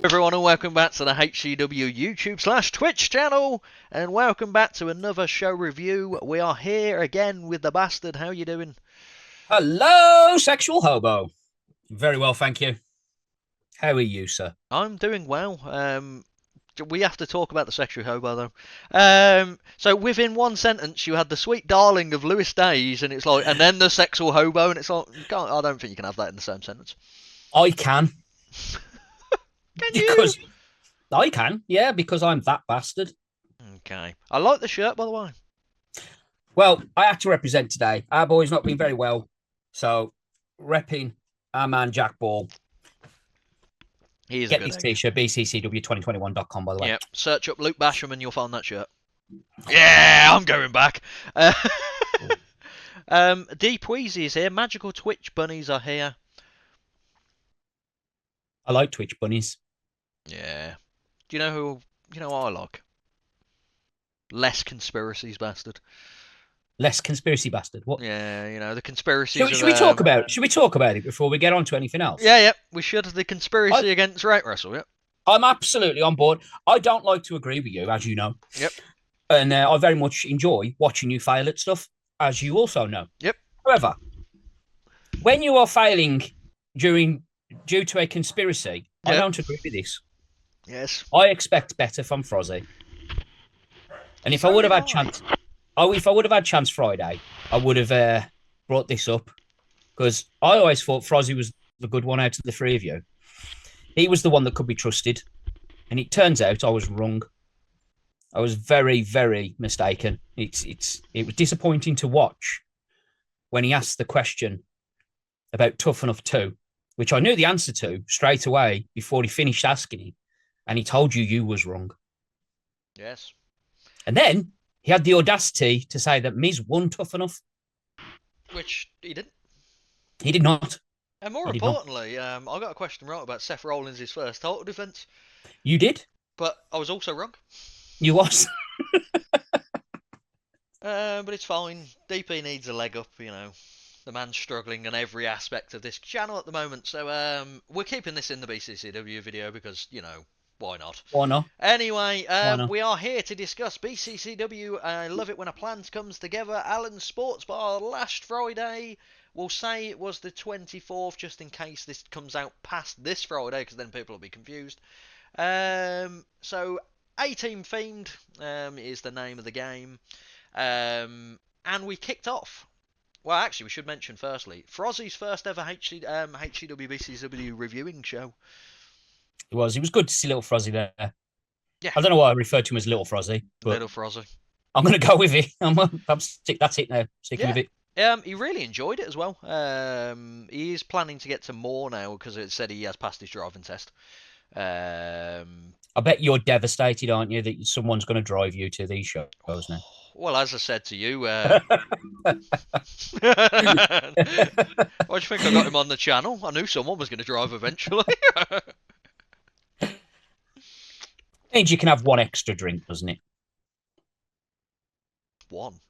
Everyone, and welcome back to the HCW YouTube/Twitch channel, and welcome back to another show review. We are here again with the bastard. How you doing? Hello, sexual hobo. Very well, thank you. How are you, sir? I'm doing well. We have to talk about the sexual hobo though. So within one sentence, you had the sweet darling of Lewis Days, and it's like, and then the sexual hobo, and it's like, you can't. I don't think you can have that in the same sentence. I can. Can you? Because I can, yeah, because I'm that bastard. Okay. I like the shirt, by the way. Well, I had to represent today. Our boy's not been very well. So, repping our man Jack Ball. He is a Get good this egg. t-shirt, BCCW2021.com, by the way. Yep. Search up Luke Basham and you'll find that shirt. Yeah, I'm going back. Uh, Deep Wheezy is here. Magical Twitch bunnies are here. I like Twitch bunnies. Yeah. Do you know who? You know what I like? Less conspiracies, bastard. Less conspiracy bastard. What? Yeah, you know the conspiracies Should of. we talk about? Should we talk about it before we get on to anything else? Yeah, yeah. We should. The I, conspiracy against Right Wrestle. Yep. I'm absolutely on board. I don't like to agree with you, as you know. Yep. And I very much enjoy watching you fail at stuff, as you also know. Yep. However, when you are failing due to a conspiracy, I Yep. don't agree with this. Yes. I expect better from Frozzy. And if I So would have did had I. chance, if I would have had chance Friday, I would have brought this up because I always thought Frozzy was the good one out of the three of you. He was the one that could be trusted, and it turns out I was wrong. I was very, very mistaken. It was disappointing to watch when he asked the question about Tough Enough 2, which I knew the answer to straight away before he finished asking it, and he told you was wrong. Yes. And then he had the audacity to say that Miz won Tough Enough. Which he didn't. He did not. And more He did not. importantly, I got a question right about Seth Rollins' first title defense, You did. but I was also wrong. You was. But it's fine. DP needs a leg up, you know. The man's struggling on every aspect of this channel at the moment, so we're keeping this in the BCCW video because, you know, why not? Why not? Anyway, Why not? we are here to discuss BCCW. I love it when a plan comes together. Alan's Sports Bar last Friday. We'll say it was the 24th, just in case this comes out past this Friday, because then people will be confused. So, A-Team Themed is the name of the game. And we kicked off. Well, actually, we should mention firstly, Frozzy's first ever HCW BCCW reviewing show. It was. It was good to see little Frozzy there. Yeah, I don't know why I referred to him as little Frozzy, but little Frozzy. I'm going to go with it. That's it now. Sticking Yeah. with it. He really enjoyed it as well. He is planning to get to more now because it said he has passed his driving test. I bet you're devastated, aren't you, that someone's going to drive you to these shows now? Well, as I said to you, why do you think I got him on the channel? I knew someone was going to drive eventually. Means you can have one extra drink, doesn't it? One.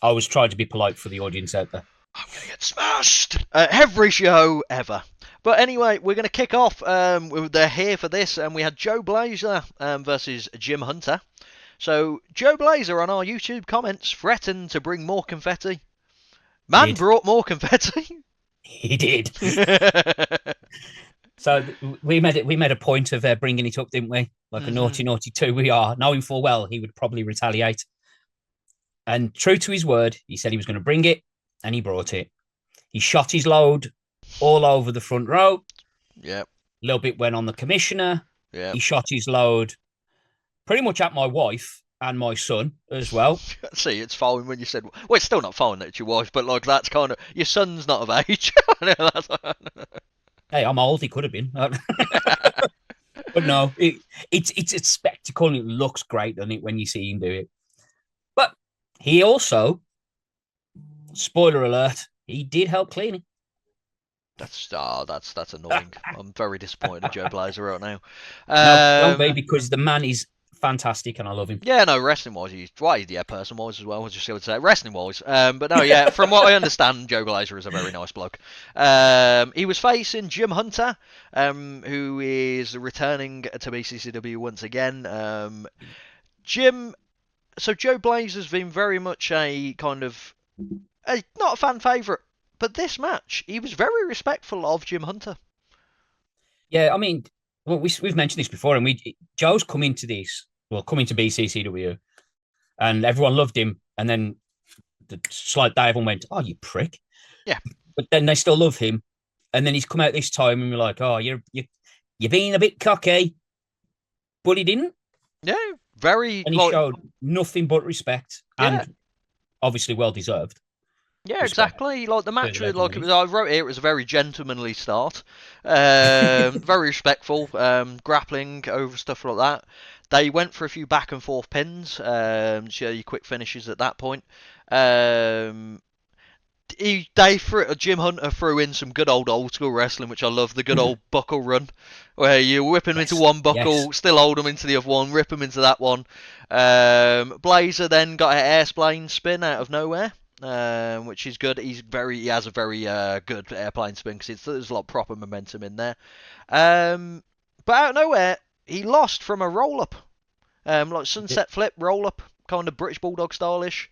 I was trying to be polite for the audience out there. I'm gonna get smashed every show ever. But anyway, we're gonna kick off. They're here for this, and we had Joe Blazer versus Jim Hunter. So Joe Blazer on our YouTube comments threatened to bring more confetti. Man brought more confetti. He did. So we made a point of bringing it up, didn't we? Like a naughty, naughty two we are, knowing full well he would probably retaliate. And true to his word, he said he was going to bring it, and he brought it. He shot his load all over the front row. Yep. A little bit went on the commissioner. Yep. He shot his load pretty much at my wife and my son as well. See, it's fine when you said, well, it's still not fine that it's your wife, but like that's kind of, your son's not of age. Hey, I'm old. He could have been. But no, it's a spectacle and it looks great, doesn't it, when you see him do it. But he also, spoiler alert, he did help cleaning. That's annoying. I'm very disappointed in Joe Blazer right now. No, don't be, because the man is fantastic, and I love him. Yeah, no, wrestling wise, person wise as well. I just would say wrestling wise. But no, yeah, from what I understand, Joe Glazer is a very nice bloke. He was facing Jim Hunter, who is returning to BCCW once again. Jim, so Joe Blazer's been very much a kind of not a fan favourite, but this match he was very respectful of Jim Hunter. Yeah, I mean, well, we've mentioned this before, and Joe's coming to BCCW, and everyone loved him, and then the slight day everyone went, "Oh, you prick!" Yeah, but then they still love him, and then he's come out this time, and we're like, "Oh, you're being a bit cocky," but he didn't. Yeah, very. And he showed nothing but respect, yeah. and obviously well deserved. Yeah, exactly. Like the match, I wrote here, it was a very gentlemanly start, very respectful, grappling over stuff like that. They went for a few back and forth pins, show you quick finishes at that point. Jim Hunter threw in some good old school wrestling, which I love. The good old buckle run, where you whip him into one buckle, still hold him into the other one, rip him into that one. Blazer then got an airplane spin out of nowhere. Which is good. He has a very good airplane spin because there's a lot of proper momentum in there. But out of nowhere, he lost from a roll up, like sunset flip roll up, kind of British Bulldog stylish.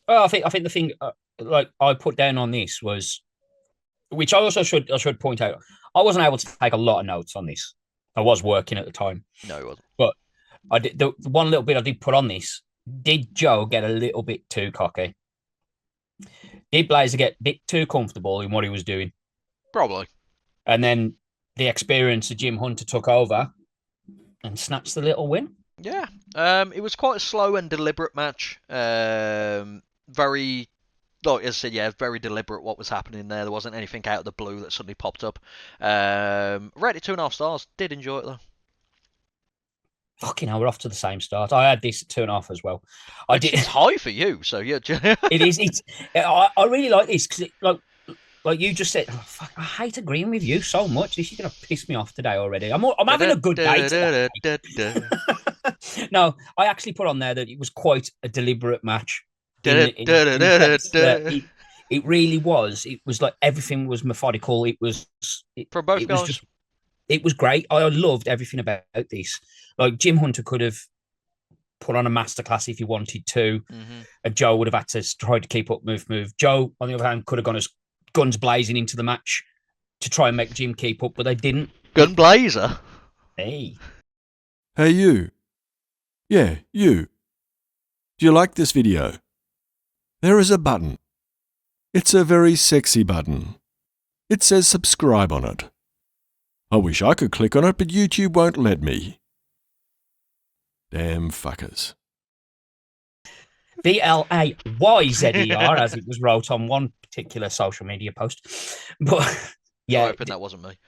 Well, I think the thing like I put down on this was, which I also should point out, I wasn't able to take a lot of notes on this. I was working at the time. No, he wasn't. But I did the one little bit I did put on this. Did Joe get a little bit too cocky? Did Blazer get a bit too comfortable in what he was doing? Probably. And then the experience of Jim Hunter took over and snatched the little win. Yeah. It was quite a slow and deliberate match. Very, like I said, yeah, very deliberate what was happening there. There wasn't anything out of the blue that suddenly popped up. Rated 2.5 stars. Did enjoy it though. Fucking hell, we're off to the same start. I had this at 2.5 as well. It's high for you, so yeah. It is. I really like this because, like you just said, oh, fuck, I hate agreeing with you so much. This is gonna piss me off today already. I'm having a good day today. No, I actually put on there that it was quite a deliberate match. It really was. It was like everything was methodical. It was from both guys. It was great. I loved everything about this. Like Jim Hunter could have put on a masterclass if he wanted to, and Joe would have had to try to keep up, move. Joe, on the other hand, could have gone as guns blazing into the match to try and make Jim keep up, but they didn't. Gun blazer. Hey, you. Yeah, you. Do you like this video? There is a button. It's a very sexy button. It says subscribe on it. I wish I could click on it, but YouTube won't let me. Damn fuckers. VLAYZER, as it was wrote on one particular social media post. But yeah, I hope that wasn't me.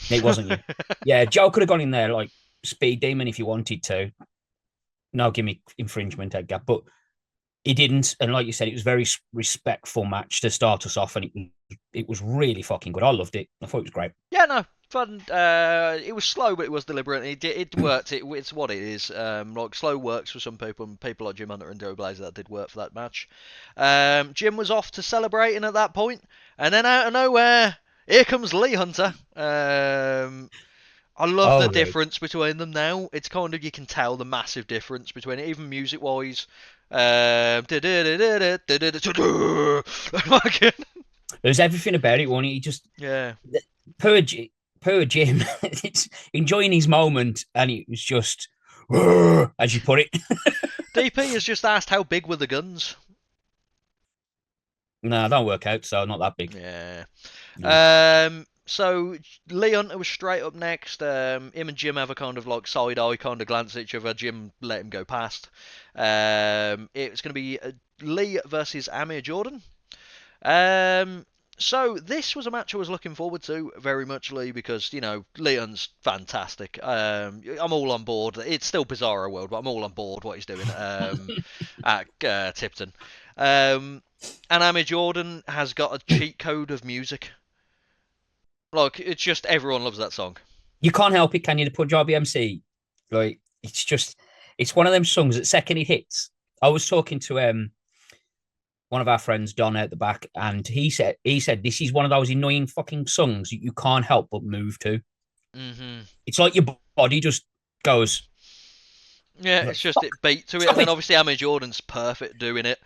It wasn't you. Yeah, Joe could have gone in there like Speed Demon if he wanted to. No, give me infringement, Edgar. But he didn't. And like you said, it was a very respectful match to start us off, and it was really fucking good. I loved it. I thought it was great. Yeah, no, fun. It was slow, but it was deliberate. It worked. It's what it is. Like slow works for some people, and people like Jim Hunter and Joe Blazer, that did work for that match. Jim was off to celebrating at that point, and then out of nowhere, here comes Lee Hunter. I love the difference between them now. It's kind of, you can tell the massive difference between it, even music wise. There's everything about it, wasn't it? He just poor Jim, it's enjoying his moment, and it was just as you put it. DP has just asked how big were the guns. No, don't work out, so not that big. Yeah. So Lee Hunter was straight up next. Him and Jim have a kind of like side eye kind of glance at each other. Jim let him go past. It's going to be Lee versus Amir Jordan. So this was a match I was looking forward to very much, Lee, because, you know, Leon's fantastic. I'm all on board. It's still Bizarro World, but I'm all on board what he's doing at Tipton. And Amir Jordan has got a cheat code of music. Like, it's just, everyone loves that song. You can't help it, can you? The Punjabi MC, like, it's one of them songs that second it hits. I was talking to one of our friends, Don, at the back, and he said this is one of those annoying fucking songs that you can't help but move to. Mm-hmm. It's like your body just goes. Yeah, Like, it's just it beat to it, and then obviously Amir Jordan's perfect doing it.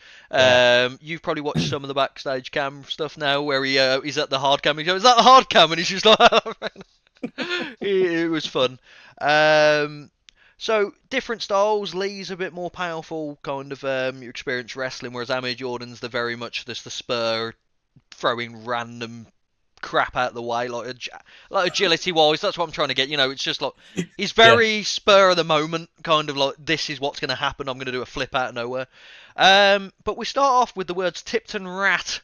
You've probably watched some of the backstage cam stuff now, where he's at the hard cam. He goes, "Is that the hard cam?" And he's just like, it was fun. So different styles. Lee's a bit more powerful, kind of your experienced wrestling, whereas Amir Jordan's the very much just the spur, throwing random crap out the way, like agility wise. That's what I'm trying to get. It's just like he's very spur of the moment, kind of like this is what's going to happen. I'm going to do a flip out of nowhere. But we start off with the words Tipton Rat.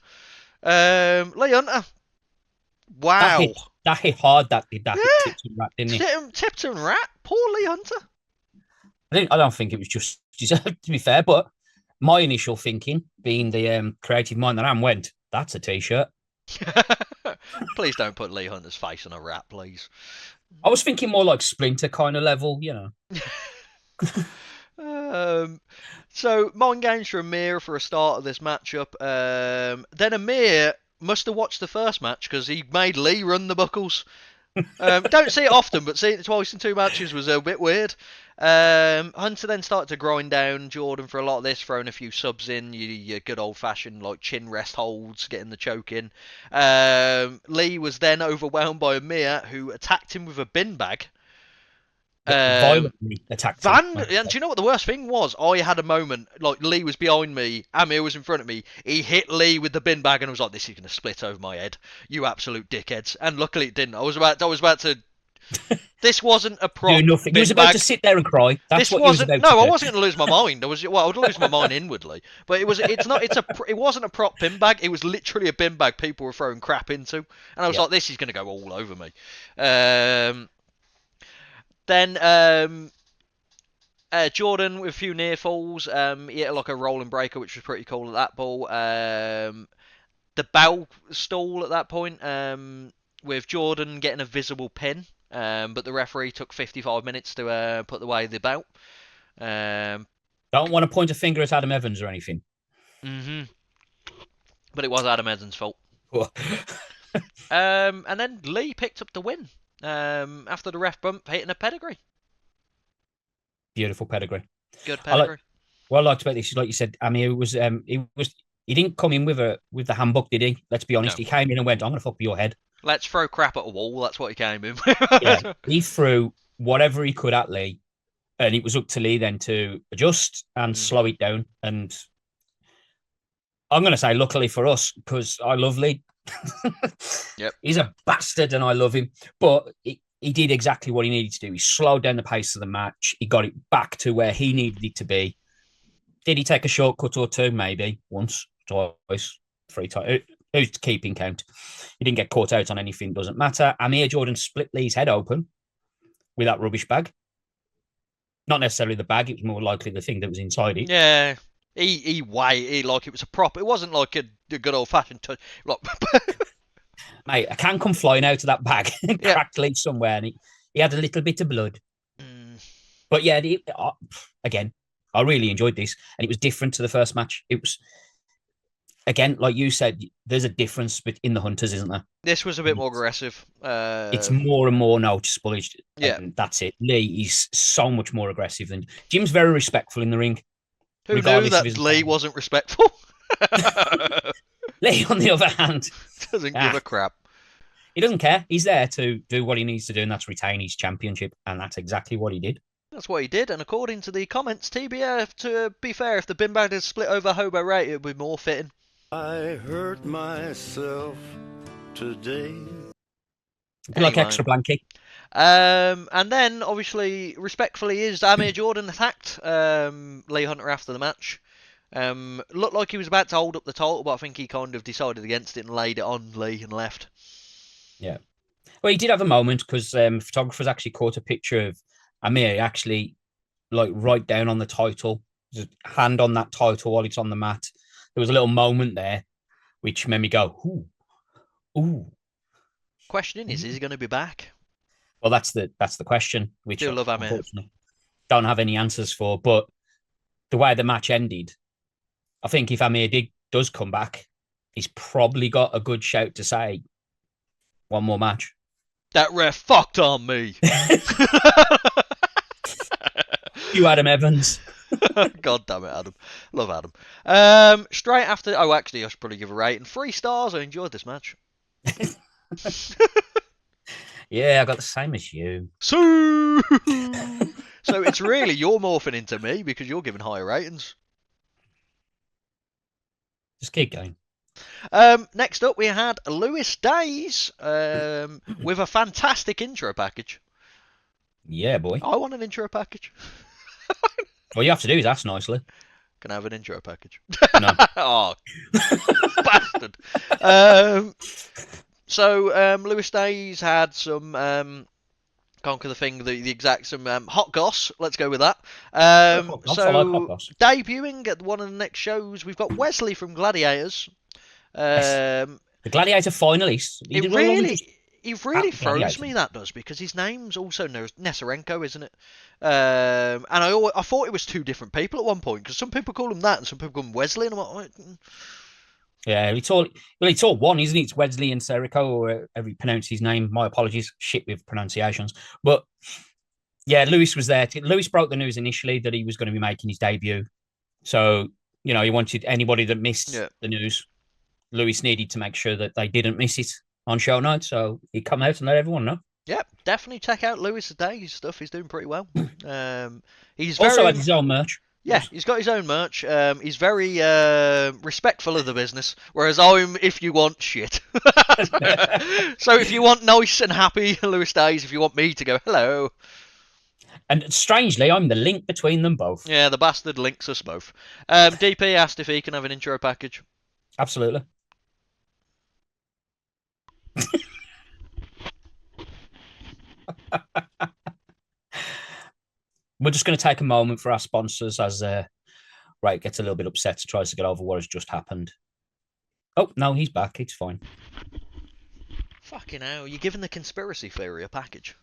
Lee Hunter. Wow. That hit hard. That hit Tipton Rat, didn't it? Tipton Rat. Poor Lee Hunter. I don't think it was just to be fair, but my initial thinking, being the creative mind that I am, went, "That's a t-shirt." Please don't put Lee Hunter's face on a rat, please. I was thinking more like Splinter kind of level, So mind games for Amir for a start of this matchup. Then Amir must have watched the first match because he made Lee run the buckles. Don't see it often, but seeing it twice in 2 matches was a bit weird. Hunter then started to grind down Jordan for a lot of this, throwing a few subs in, your good old-fashioned like chin rest holds, getting the choke in. Lee was then overwhelmed by Amir, who attacked him with a bin bag. Violently attacked him. And do you know what the worst thing was? I had a moment, like Lee was behind me, Amir was in front of me. He hit Lee with the bin bag, and I was like, "This is going to split over my head, you absolute dickheads!" And luckily it didn't. I was about to. This wasn't a prop. Do nothing. You was about to sit there and cry. That's what you was about to do. I wasn't going to lose my mind. I would lose my mind inwardly. But it wasn't a prop bin bag. It was literally a bin bag people were throwing crap into, and I was like, "This is going to go all over me." Then Jordan with a few near falls. He hit like a rolling breaker, which was pretty cool at that ball. The bell stall at that point, with Jordan getting a visible pin, but the referee took 55 minutes to put away the belt. Don't want to point a finger at Adam Evans or anything. But it was Adam Evans' fault. And then Lee picked up the win after the ref bump, hitting a pedigree. Beautiful pedigree. Good pedigree. What I liked about this is, like you said, Amir was he didn't come in with the handbook, did he? Let's be honest. No. He came in and went, "I'm going to fuck with your head. Let's throw crap at a wall." That's what he came in with. Yeah, he threw whatever he could at Lee, and it was up to Lee then to adjust and slow it down. And I'm going to say, luckily for us, because I love Lee. Yep. He's a bastard and I love him. But he did exactly what he needed to do. He slowed down the pace of the match. He got it back to where he needed it to be. Did he take a shortcut or two? Maybe. Once, twice, 3 times. Who's keeping count? He didn't get caught out on anything. Doesn't matter. Amir Jordan split Lee's head open with that rubbish bag. Not necessarily the bag. It was more likely the thing that was inside it. Yeah. He like it was a prop. It wasn't like a good old-fashioned touch. Like, mate, I can come flying out of that bag and cracked Lee somewhere, and he had a little bit of blood. But yeah, again, I really enjoyed this, and it was different to the first match. It was, again, like you said, there's a difference in the Hunters, isn't there? This was a bit more aggressive. It's more and more noticeable. Yeah, that's it. Lee is so much more aggressive than Jim's. Very respectful in the ring. Who knew that Lee wasn't respectful? Lee, on the other hand, doesn't give a crap. He doesn't care. He's there to do what he needs to do, and that's retain his championship, and that's exactly what he did. That's what he did, and according to the comments, TBF, to be fair, if the bin bag had split over Hobo Ray, it would be more fitting. I hurt myself today. Like extra blankie. And then, obviously, respectfully, is Amir Jordan attacked Lee Hunter after the match. Looked like he was about to hold up the title, but I think he kind of decided against it and laid it on Lee and left. Yeah. Well, he did have a moment because photographers actually caught a picture of Amir actually like right down on the title, just hand on that title while it's on the mat. There was a little moment there which made me go, ooh, ooh. Question is he going to be back? Well, that's the question. Which do love Amir. don't have any answers for. But the way the match ended, I think if Amir does come back, he's probably got a good shout to say one more match. That ref fucked on me. You Adam Evans. God damn it, Adam. Love Adam. Straight after. Oh, actually, I should probably give a rating. 3 stars. I enjoyed this match. Yeah, I got the same as you. So it's really you're morphing into me because you're giving higher ratings. Just keep going. Next up, we had Lewis Days with a fantastic intro package. Yeah, boy. I want an intro package. All you have to do is ask nicely. Can I have an intro package? No. Oh, bastard. So Lewis Days had some conquer the thing, the exact some hot goss. Let's go with that. Hot goss, I like hot goss. Debuting at one of the next shows, we've got Wesley from Gladiators. The Gladiator finalist. He really throws Gladiator. me, that does, because his name's also Nesarenko, isn't it? And I thought it was 2 different people at one point, because some people call him that and some people call him Wesley, and I'm like, Yeah, it's all one, isn't it? It's Wesley and Serico, or however you pronounce his name. My apologies, shit with pronunciations. But yeah, Lewis was there. Lewis broke the news initially that he was going to be making his debut. So, you know, he wanted anybody that missed the news. Lewis needed to make sure that they didn't miss it on show night. So he come out and let everyone know. Yep, definitely check out Lewis Days stuff. He's doing pretty well. He's also had his own merch. Yeah, he's got his own merch. He's very respectful of the business, whereas I'm if you want shit. So if you want nice and happy Lewis Days, if you want me to go hello. And strangely, I'm the link between them both. Yeah, the bastard links us both. DP asked if he can have an intro package. Absolutely. We're just going to take a moment for our sponsors as Ray gets a little bit upset, tries to get over what has just happened. Oh, no, he's back. It's fine. Fucking hell, you're giving the conspiracy theory a package.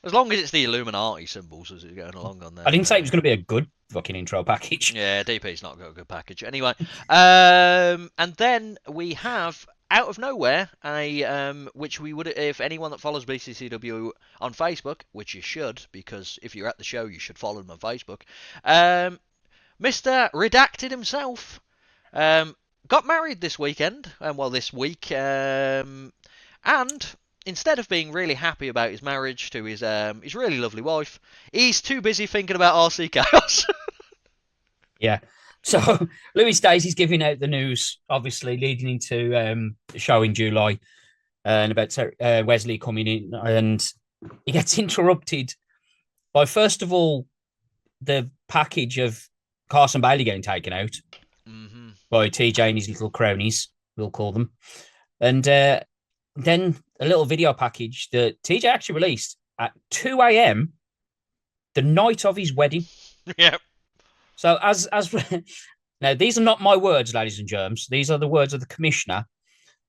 As long as it's the Illuminati symbols as it's going along on there. I didn't say it was going to be a good fucking intro package. Yeah, DP's not got a good package. Anyway, and then we have out of nowhere which we would, if anyone that follows BCCW on Facebook, which you should, because if you're at the show you should follow him on Facebook. Mr. Redacted himself got married this weekend, this week, and instead of being really happy about his marriage to his really lovely wife, he's too busy thinking about RC Chaos. Yeah. So Lewis Days is giving out the news, obviously leading into the show in July, and about Wesley coming in, and he gets interrupted by, first of all, the package of Carson Bailey getting taken out by TJ and his little cronies, we'll call them, and then a little video package that TJ actually released at 2 a.m. the night of his wedding. Yep. So as now, these are not my words, ladies and germs. These are the words of the commissioner.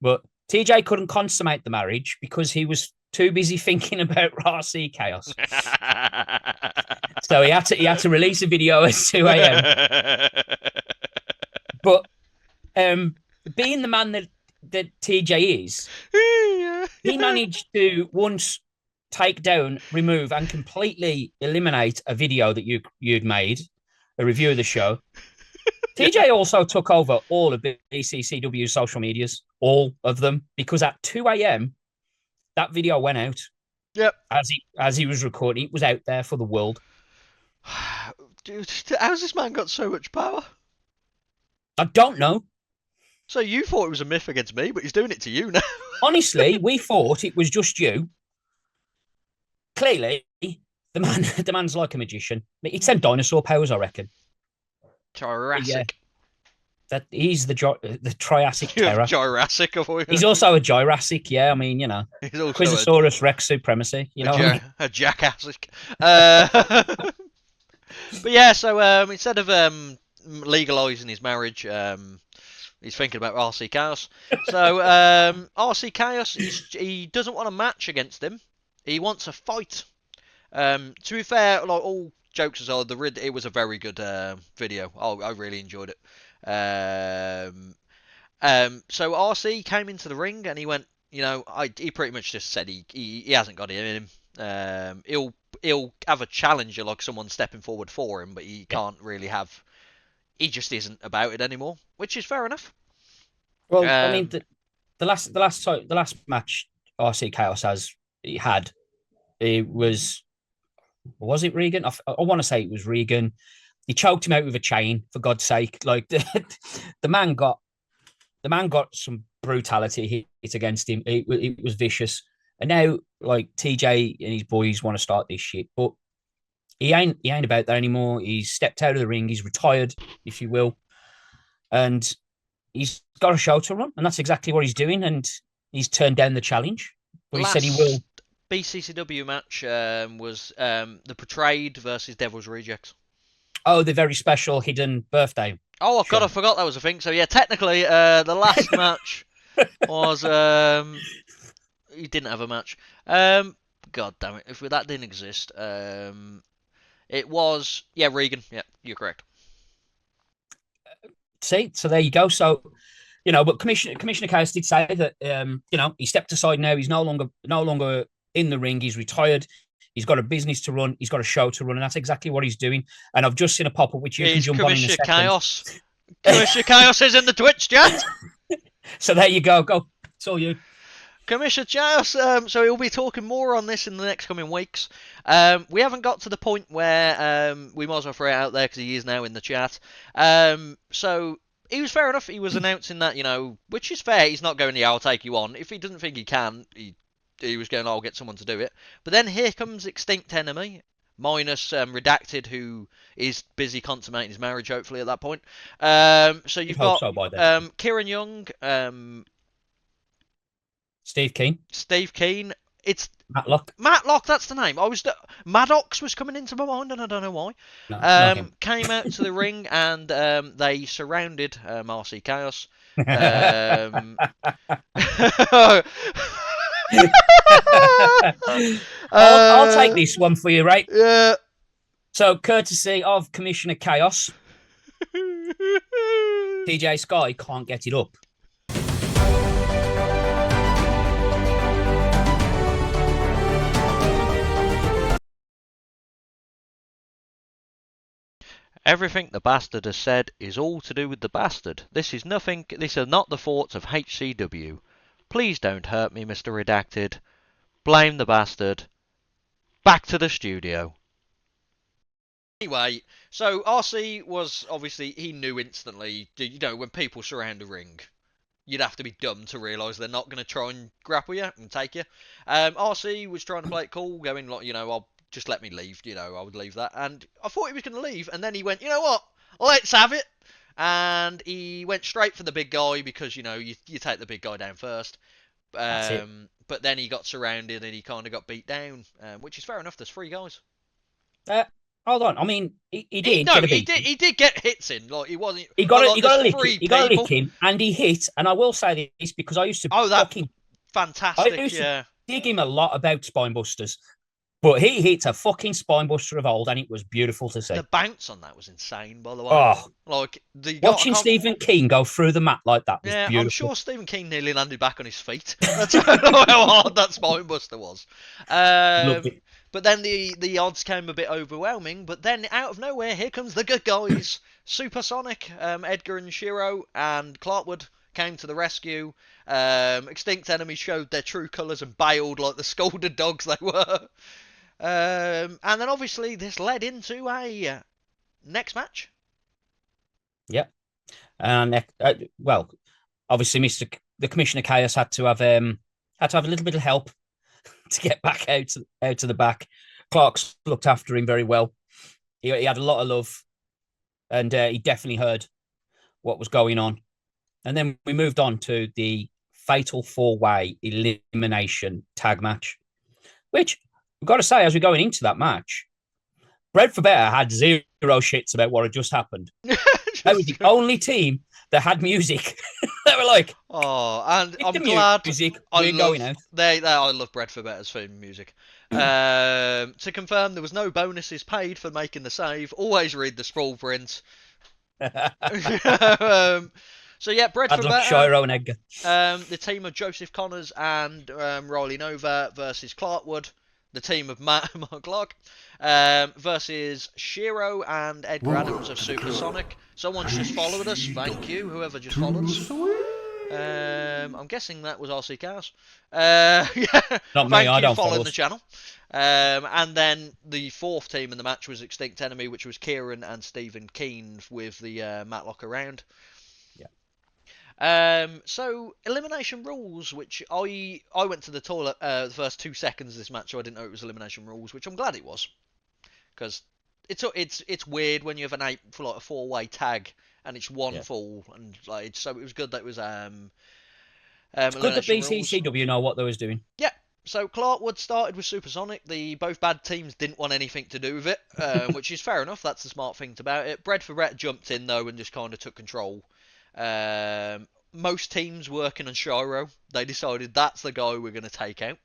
But TJ couldn't consummate the marriage because he was too busy thinking about RC Chaos. So he had to release a video at 2 a.m. But being the man that TJ is, he managed to once take down, remove, and completely eliminate a video that you'd made, a review of the show. TJ also took over all of BCCW's social medias, all of them, because at 2 a.m. that video went out. Yep. As he was recording, it was out there for the world. Dude, how's this man got so much power? I don't know. So you thought it was a myth against me, but he's doing it to you now. Honestly, we thought it was just you. Clearly, the man's like a magician. It's them dinosaur powers, I reckon. Jurassic. Yeah. That he's the Triassic terror. Jurassic, he's also a Jurassic, yeah. I mean, you know, he's also Quizosaurus Rex supremacy. You know, a jackassic. But yeah, so instead of legalizing his marriage, he's thinking about RC Chaos. So RC Chaos, he doesn't want a match against him. He wants a fight. To be fair, like all jokes aside, it was a very good video. I really enjoyed it. So RC came into the ring and he went, he pretty much just said he hasn't got it in him. He'll have a challenger like someone stepping forward for him, but he can't really have. He just isn't about it anymore, which is fair enough. Well, I mean, the last match RC Chaos had, it was it Regan? I want to say it was Regan. He choked him out with a chain, for God's sake. Like the man got some brutality hit against him. It was vicious. And now, like, TJ and his boys want to start this shit, but he ain't about that anymore. He's stepped out of the ring. He's retired, if you will, and he's got a show to run, and that's exactly what he's doing. And he's turned down the challenge, but he said he will. BCCW match was the Portrayed versus Devil's Rejects. Oh, the very special hidden birthday. Oh, God, I forgot that was a thing. So, yeah, technically, the last match was... he didn't have a match. God damn it. If that didn't exist, it was... Yeah, Regan. Yeah, you're correct. See? So there you go. So, but Commissioner Chaos did say that, he stepped aside now. He's no longer in the ring. He's retired. He's got a business to run. He's got a show to run, and that's exactly what he's doing. And I've just seen a pop-up which you can jump on in a second. Chaos. Commissioner Chaos is in the Twitch chat. So there you go. Go. It's all you. Commissioner Chaos. So he'll be talking more on this in the next coming weeks. We haven't got to the point where we might as well throw it out there because he is now in the chat. So he was fair enough. He was announcing that, which is fair. He's not going, I'll take you on. If he doesn't think he can, he was going, I'll get someone to do it. But then here comes Extinct Enemy, minus Redacted, who is busy consummating his marriage, hopefully, at that point. So you've got Kieran Young, Steve Keane. It's Matlock. That's the name. Maddox was coming into my mind, and I don't know why. No, came out to the ring, and they surrounded RC Chaos. I'll take this one for you, right? Yeah. So, courtesy of Commissioner Chaos, TJ Sky can't get it up. Everything the bastard has said is all to do with the bastard. These are not the thoughts of HCW. Please don't hurt me, Mr. Redacted. Blame the bastard. Back to the studio. Anyway, so RC was obviously, he knew instantly, when people surround a ring, you'd have to be dumb to realise they're not going to try and grapple you and take you. RC was trying to play it cool, going like, I'll just let me leave, I would leave that. And I thought he was going to leave, and then he went, you know what, let's have it. And he went straight for the big guy because, you take the big guy down first. But then he got surrounded and he kind of got beat down, which is fair enough. There's 3 guys. Hold on. I mean, he did. He did get hits in. Like he wasn't. He got a lick in, and he hit. And I will say this because I used to. Fantastic. I used to dig him a lot about Spinebusters. But he hit a fucking Spinebuster of old, and it was beautiful to see. The bounce on that was insane, by the way. Oh, like watching Stephen Keane go through the mat like that was beautiful. I'm sure Stephen Keane nearly landed back on his feet. That's how hard that Spinebuster was. Loved it. But then the odds came a bit overwhelming. But then out of nowhere, here comes the good guys. Supersonic, Edgar and Shiro, and Clarkwood came to the rescue. Extinct Enemy showed their true colours and bailed like the scolded dogs they were. And then obviously this led into a next match. Yep. And obviously the Commissioner Chaos had to have a little bit of help to get back out to the back. Clark's looked after him very well. He had a lot of love, and he definitely heard what was going on. And then we moved on to the Fatal 4-Way Elimination Tag Match, which we've got to say, as we're going into that match, Bread for Better had 0 shits about what had just happened. They were the only team that had music. They were like, "Oh, and I'm glad music. We're going out." I love Bread for Better's theme music. I To confirm, there was no bonuses paid for making the save. Always read the small print. So yeah, Bread Bad for luck, better. Shiro and Edgar. The team of Joseph Connors and Riley Nova versus Clarkwood. The team of Mark Clark versus Shiro and Edgar Adams of Supersonic. Someone's just followed us. Thank you, whoever just followed us. I'm guessing that was RC Cars. Yeah, Not me, thank I you don't for following follow the us. channel. And then the fourth team in the match was Extinct Enemy, which was Kieran and Stephen Keane with the Matlock around. So elimination rules, which I went to the toilet the first 2 seconds of this match, so I didn't know it was elimination rules, which I'm glad it was, because it's weird when you have an 8 for like a 4-way tag and it's one fall, and like so it was good that it was It's good that elimination rules. BCCW know what they was doing. Yeah. So Clarkwood started with Supersonic. The both bad teams didn't want anything to do with it, which is fair enough. That's the smart thing about it. Bread for Brett jumped in though and just kind of took control. Most teams working on Shiro, they decided that's the guy we're going to take out.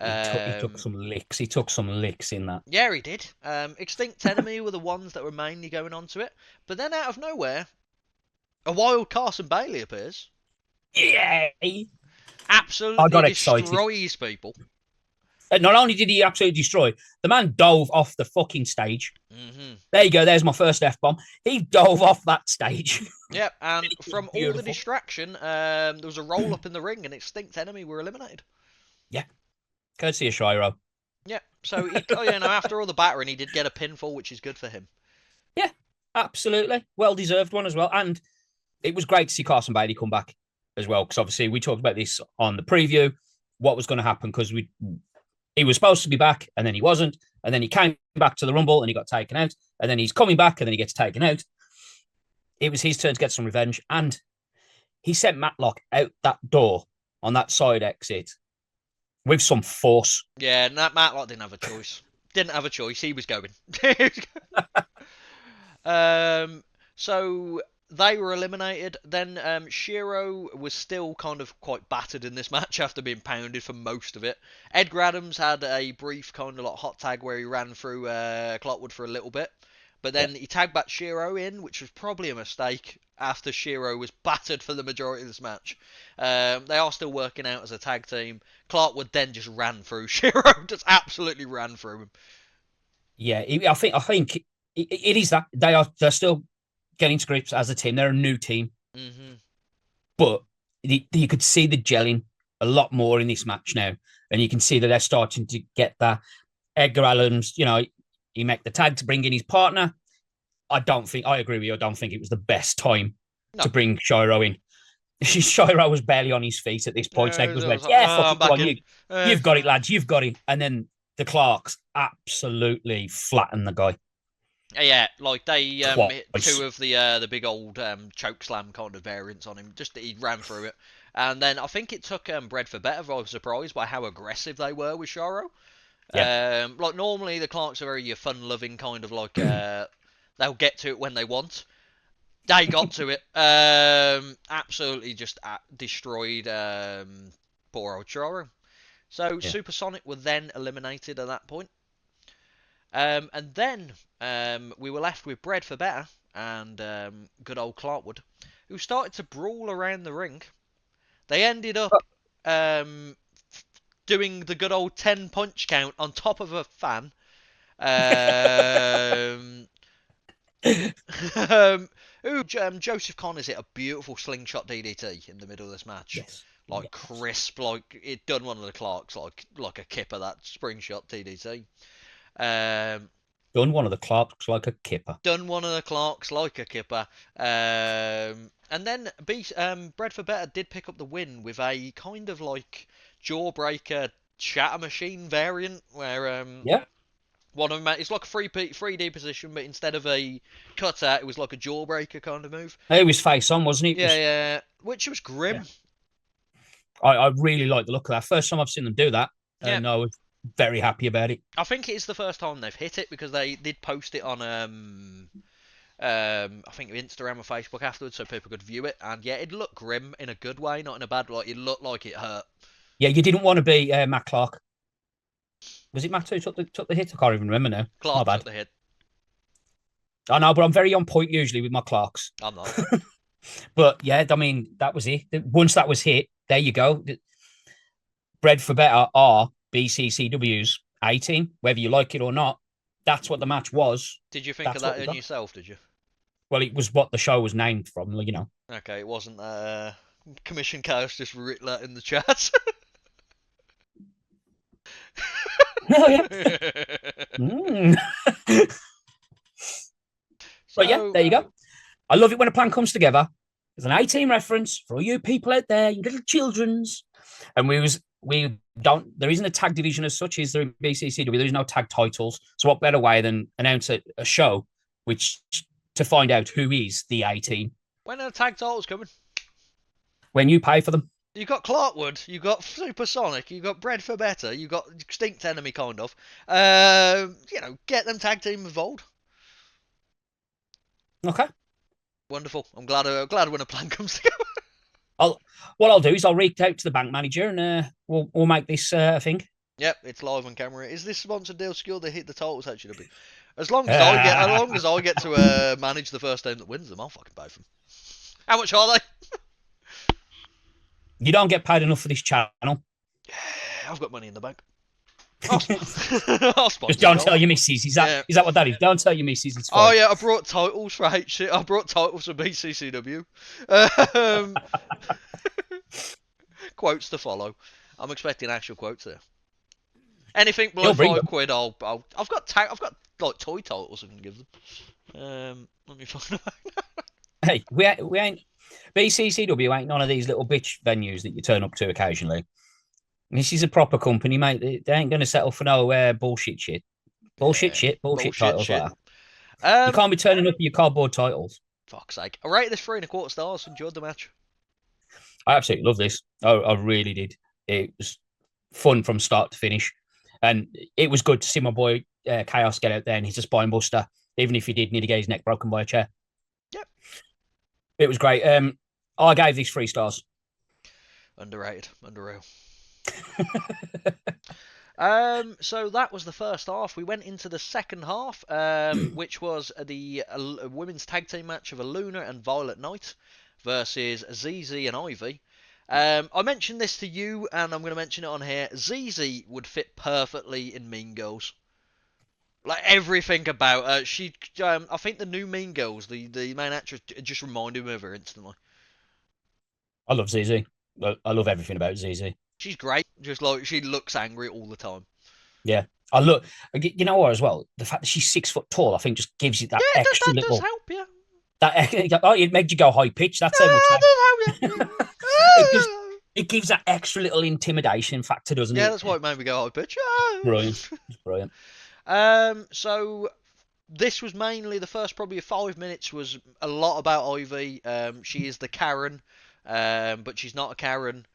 He took some licks. He took some licks in that. Yeah, he did. Extinct Enemy were the ones that were mainly going on to it. But then out of nowhere, a wild Carson Bailey appears. Yeah. Absolutely I got excited. destroys people. Not only did he absolutely destroy, the man dove off the fucking stage. Mm-hmm. There you go. There's my first F-bomb. He dove off that stage. Yep, and from all the Beautiful. distraction, there was a roll-up in the ring and Extinct Enemy were eliminated. Yeah. Courtesy of Shiro. Yeah, so he, after all the battering, he did get a pinfall, which is good for him. Yeah, absolutely. Well-deserved one as well. And it was great to see Carson Bailey come back as well, because obviously we talked about this on the preview, what was going to happen, because he was supposed to be back and then he wasn't, and then he came back to the Rumble and he got taken out, and then he's coming back and then he gets taken out. It was his turn to get some revenge, and he sent Matlock out that door on that side exit with some force. Yeah, and that Matlock didn't have a choice. He was going. So they were eliminated. Then Shiro was still kind of quite battered in this match after being pounded for most of it. Edgar Adams had a brief kind of like hot tag where he ran through Clarkwood for a little bit. But then he tagged back Shiro in, which was probably a mistake after Shiro was battered for the majority of this match. They are still working out as a tag team. Clarkwood then just ran through Shiro, just absolutely ran through him. Yeah, I think it is that they're still getting to grips as a team. They're a new team, but you could see the gelling a lot more in this match now, and you can see that they're starting to get that. Edgar Adams, he made the tag to bring in his partner. I agree with you. I don't think it was the best time to bring Shiro in. Shiro was barely on his feet at this point. Yeah, Edgar was like, like, yeah, fuck it, go on, in. you've got it, lads, you've got it. And then the Clarks absolutely flattened the guy. Yeah, like they hit Twice. 2 of the big old choke slam kind of variants on him. Just he ran through it, and then I think it took Bread for Better. I was surprised by how aggressive they were with Shiro. Yeah. Like normally the Clarks are very fun-loving kind of like they'll get to it when they want. They got to it. Absolutely just destroyed poor old Shiro. So Supersonic were then eliminated at that point. And then we were left with Bread for Better and good old Clarkwood, who started to brawl around the ring. They ended up doing the good old 10 punch count on top of a fan. Joseph Connors hit a beautiful slingshot DDT in the middle of this match. Yes. Like crisp, like it done one of the Clarks like a kipper, that spring shot DDT. Done one of the Clarks like a kipper. And then Bread for Better did pick up the win with a kind of like jawbreaker shatter machine variant where one of them, it's like a 3D position, but instead of a cutter, it was like a jawbreaker kind of move. It was face on, wasn't it? Yeah, which was grim. Yeah. I really like the look of that. First time I've seen them do that, and I was very happy about it. I think it is the first time they've hit it, because they did post it on I think Instagram or Facebook afterwards, so people could view it. And yeah, it looked grim in a good way, not in a bad way. It looked like it hurt. Yeah, you didn't want to be Matt Clark. Was it Matt who took the hit? I can't even remember now. My Clark bad. took the hit. I know, but I'm very on point usually with my Clarks. I'm not. But yeah, I mean, that was it. Once that was hit, there you go. Bred for Better are BCCW's A team, whether you like it or not. That's what the match was. Did you think of That's what that we in got. yourself, did you? Well, it was what the show was named from, you know. Okay, it wasn't Commission Chaos just writ that in the chat. Oh, yeah. Mm. But yeah, So, there you go. I love it when a plan comes together. There's an A-team reference for all you people out there, you little childrens. And we don't. There isn't a tag division as such. Is there in BCCW? There is no tag titles. So what better way than announce a show which to find out who is the A-team when are the tag titles coming? when you pay for them? You got Clarkwood, you got Supersonic, you got Bred for Better, you got Extinct Enemy, kind of. Get them tag team involved. Okay. Wonderful. I'm glad when a plan comes together. What I'll do is I'll reach out to the bank manager and we'll make this a thing. Yep, it's live on camera. Is this sponsored deal secure? They hit the titles actually. As long as I get to manage the first team that wins them, I'll fucking pay for them. How much are they? You don't get paid enough for this channel. Yeah, I've got money in the bank. I'll sponsor Just don't it. tell your missus. Is that what that is? Don't tell your missus. It's fine. Oh yeah, I brought titles for HC. I brought titles for BCCW. Quotes to follow. I'm expecting actual quotes there. Anything below £5, I've got like toy titles I can give them. Let me find them. Hey, we ain't BCCW ain't none of these little bitch venues that you turn up to occasionally. This is a proper company, mate. They ain't going to settle for no bullshit shit. Bullshit titles shit. like that. You can't be turning up your cardboard titles. Fuck's sake. I rated this 3.25 stars. Enjoyed the match. I absolutely love this. I really did. It was fun from start to finish. And it was good to see my boy Chaos get out there and he's a spine buster, even if he did need to get his neck broken by a chair. Yep. It was great. I gave this 3 stars. Underrated. Unreal. So that was the first half. We went into the second half, which was the women's tag team match of Aluna and Violet Knight versus ZZ and Ivy. I mentioned this to you, and I'm going to mention it on here. ZZ would fit perfectly in Mean Girls. Like everything about her. I think the new Mean Girls, the main actress, just reminded me of her instantly. I love ZZ. I love everything about ZZ. She's great. Just like she looks angry all the time. Yeah, I look. You know what? As well, the fact that she's 6 foot tall, I think, just gives you that extra that little. Does help, yeah. It makes you go high pitch. That's how much. It gives that extra little intimidation factor, doesn't it? Yeah, that's why it made me go high pitch. Brilliant. It's brilliant. So this was mainly the first probably 5 minutes was a lot about Ivy. She is the Karen, but she's not a Karen,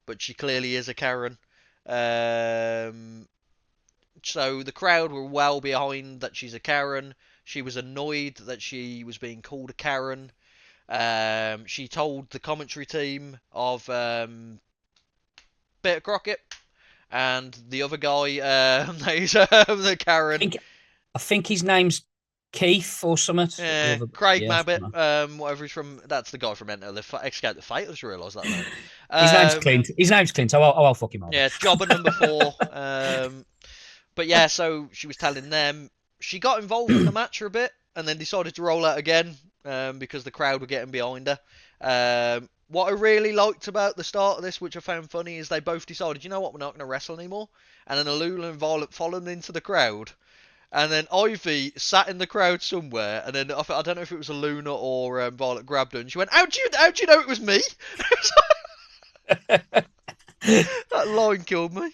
but she clearly is a Karen. So the crowd were well behind that she's a Karen. She was annoyed that she was being called a Karen. She told the commentary team of Peter Crockett and the other guy, he's the Karen. I think his name's Keith or something. Craig Mabbitt, whatever he's from. That's the guy from Enter the Escape the Fate. I just realised that. His name's Clint. His name's Clint. I'll fuck him up. Yeah, jobber number 4. But yeah, so she was telling them. She got involved in the match for a bit and then decided to roll out again because the crowd were getting behind her. What I really liked about the start of this, which I found funny, is they both decided, you know what, we're not going to wrestle anymore. And then Alula and Violet followed into the crowd. And then Ivy sat in the crowd somewhere, and then I don't know if it was Aluna or Violet grabbed her, and she went, "How'd you know it was me?" That line killed me.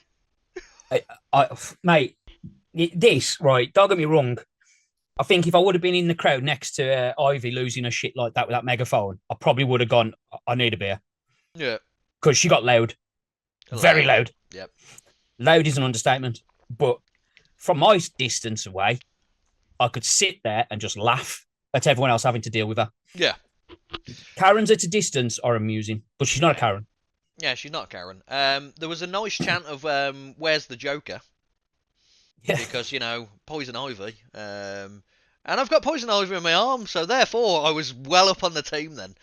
Mate, this, right, don't get me wrong. I think if I would have been in the crowd next to Ivy losing her shit like that with that megaphone, I probably would have gone, I need a beer. Yeah. Because she got loud. Very loud. Yep. Loud is an understatement. But from my distance away, I could sit there and just laugh at everyone else having to deal with her. Yeah. Karens at a distance are amusing, but she's not a Karen. Yeah, she's not a Karen. There was a nice chant of "Where's the Joker?" Yeah. because Poison Ivy. And I've got Poison Ivy in my arm, so therefore I was well up on the team then.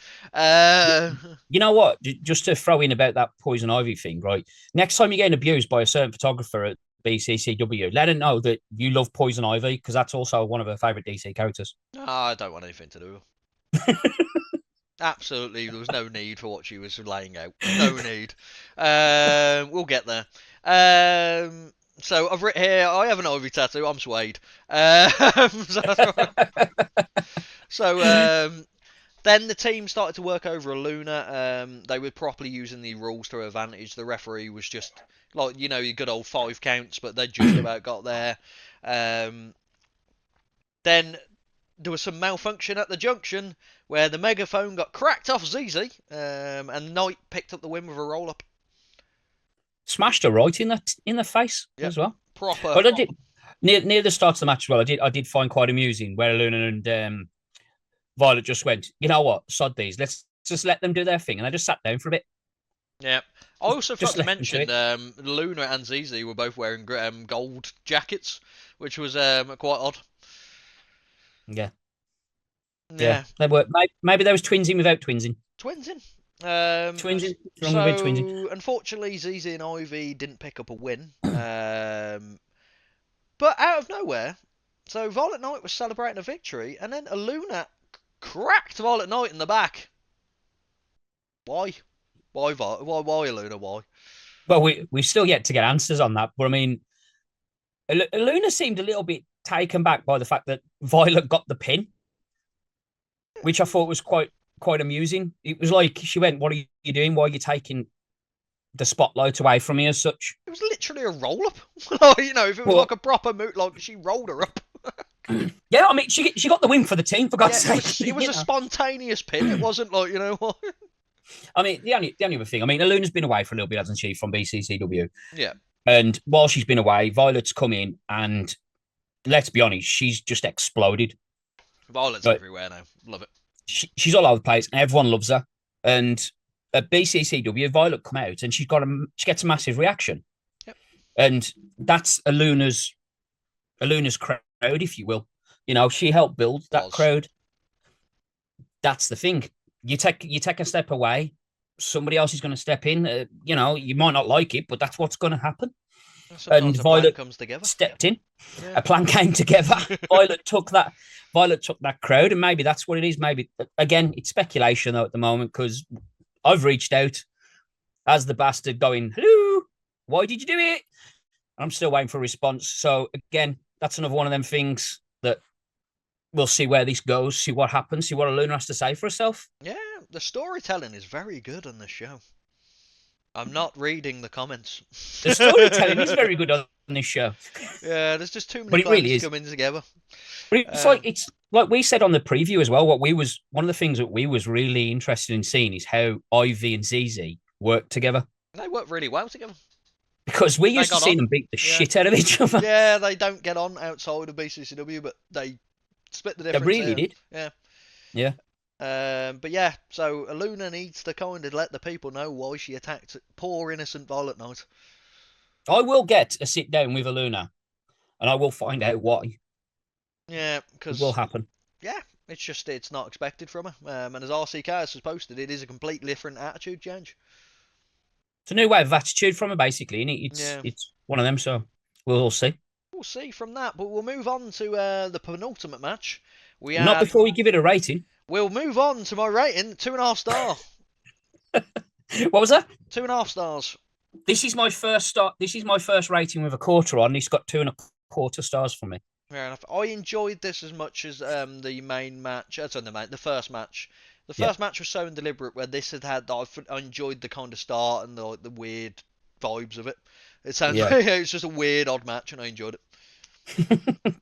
You know what? Just to throw in about that Poison Ivy thing, right? Next time you're getting abused by a certain photographer at BCCW, let her know that you love Poison Ivy because that's also one of her favourite DC characters. I don't want anything to do. Absolutely, there was no need for what she was laying out. No need. We'll get there. So I've written here, I have an Ivy tattoo. I'm Suede. So then the team started to work over a Luna. They were properly using the rules to their advantage. The referee was just like your good old 5 counts, but they just about got there. Then there was some malfunction at the junction where the megaphone got cracked off ZZ, and Knight picked up the win with a roll up. Smashed her right in the face as well. Proper. But I did near the start of the match as well. I did find quite amusing where Luna and Violet just went, you know what, sod these. Let's just let them do their thing, and I just sat down for a bit. Yeah. I also forgot Just to let them do mention Luna and ZZ were both wearing gold jackets, which was quite odd. Yeah. Yeah. They were. Maybe there was twinsing without twinsing. Twinsing. Twinsing. Wrong with twinsing. So unfortunately, ZZ and Ivy didn't pick up a win. But out of nowhere, so Violet Knight was celebrating a victory, and then Luna cracked Violet Knight in the back. Why? Why Luna? Why? Well, we've still yet to get answers on that. But I mean, Luna seemed a little bit taken back by the fact that Violet got the pin, which I thought was quite amusing. It was like she went, "What are you doing? Why are you taking the spotlight away from me?" As such, it was literally a roll up. If it was like a proper move, like she rolled her up. Yeah, I mean, she got the win for the team, for God's sake. It was a spontaneous pin. It wasn't like what. I mean, the only other thing, I mean, Aluna's been away for a little bit, hasn't she, from BCCW? Yeah. And while she's been away, Violet's come in, and let's be honest, she's just exploded. Violet's everywhere now. Love it. She's all over the place, and everyone loves her. And at BCCW, Violet come out, and she gets a massive reaction. Yep. And that's Aluna's crowd, if you will. She helped build that crowd. That's the thing. You take a step away, somebody else is going to step in. You might not like it, but that's what's going to happen. Sometimes and Violet comes together. Stepped in. Yeah. A plan came together. Violet took that crowd, and maybe that's what it is. Maybe again, it's speculation though at the moment because I've reached out as the bastard, going, "Hello, why did you do it?" I'm still waiting for a response. So again, that's another one of them things that we'll see where this goes, see what happens, see what Luna has to say for herself. Yeah, the storytelling is very good on this show. I'm not reading the comments. The storytelling is very good on this show. Yeah, there's just too many plans coming together. But it's like we said on the preview as well. One of the things that we was really interested in seeing is how Ivy and ZZ work together. They work really well together. Because we used to see them beat the shit out of each other. Yeah, they don't get on outside of BCCW, but they split the difference. They really did. Yeah. Yeah. But yeah, so Luna needs to kind of let the people know why she attacked poor innocent Violet Knight. I will get a sit down with Luna, and I will find out why. Yeah, because it will happen. Yeah, it's not expected from her. And as RC Chaos has posted, it is a completely different attitude change. It's a new way of attitude from her, basically, and it's one of them. So we'll all see. We'll see from that, but we'll move on to the penultimate match. Not before we give it a rating. We'll move on to my rating, 2.5 star. What was that? 2.5 stars. This is my first start. This is my first rating with a quarter on. It's got 2.25 stars from me. Fair enough. I enjoyed this as much as the main match. The first match. The first match was so deliberate. Where this I enjoyed the kind of start and the weird vibes of it. It sounds like it's just a weird, odd match, and I enjoyed it.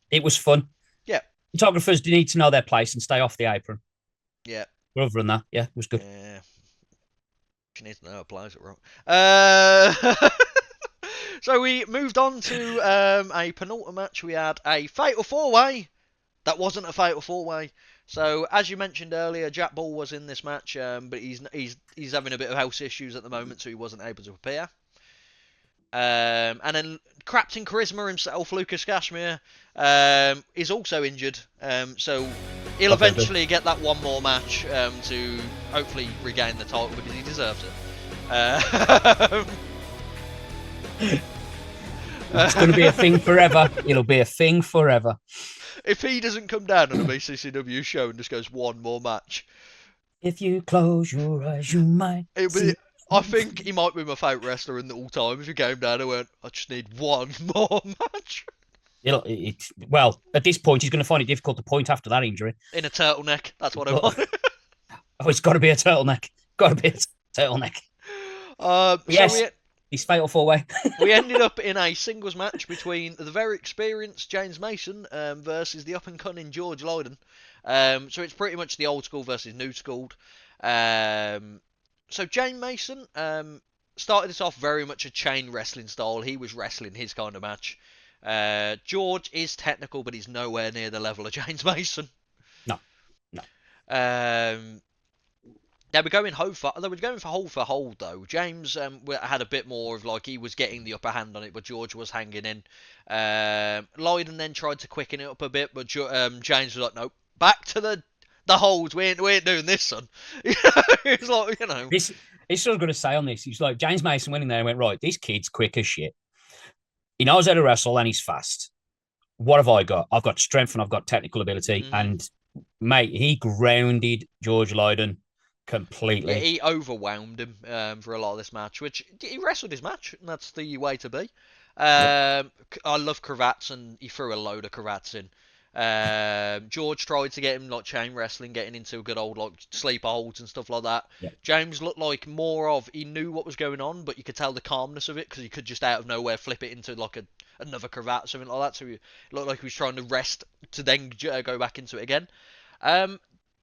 It was fun. Yeah. Photographers need to know their place and stay off the apron. Yeah. But other than that, yeah, it was good. Yeah. She needs to know how to plays it wrong. So we moved on to a penultimate match. We had a fatal 4-way. That wasn't a fatal 4-way. So as you mentioned earlier, Jack Ball was in this match, but he's having a bit of health issues at the moment, so he wasn't able to appear. And then Captain Charisma himself, Lucas Kashmir, is also injured. So he'll Okay, eventually get that one more match to hopefully regain the title because he deserves it. It's going to be a thing forever. It'll be a thing forever. If he doesn't come down on a BCCW show and just goes one more match, If you close your eyes, you might see. I think he might be my favourite wrestler in all time if he came down and went, I just need one more match. Well, at this point, he's going to find it difficult to point after that injury. In a turtleneck, that's what I want. Oh, it's got to be a turtleneck. Got to be a turtleneck. Yes, so he's fatal four-way. we ended up in a singles match between the very experienced James Mason versus the up-and-coming George Lydon. So it's pretty much the old school versus new school. So James Mason started this off very much a chain wrestling style. He was wrestling his kind of match. George is technical, but he's nowhere near the level of James Mason. No. They were going for hold though. James had a bit more of like he was getting the upper hand on it, but George was hanging in. Lydon then tried to quicken it up a bit, but James was like, nope, back to the holds. We ain't doing this, son. It's like, This is what I was going to say on this. He's like, James Mason went in there and went, right, this kid's quick as shit. He knows how to wrestle and he's fast. What have I got? I've got strength and I've got technical ability. Mm-hmm. And, mate, he grounded George Lydon completely. Yeah, he overwhelmed him for a lot of this match, which he wrestled his match, and that's the way to be. I love cravats, and he threw a load of cravats in. George tried to get him like chain wrestling, getting into good old like sleeper holds and stuff like that. Yep. James looked like he knew what was going on, but you could tell the calmness of it because he could just out of nowhere flip it into like another cravat or something like that. So he looked like he was trying to rest to then go back into it again.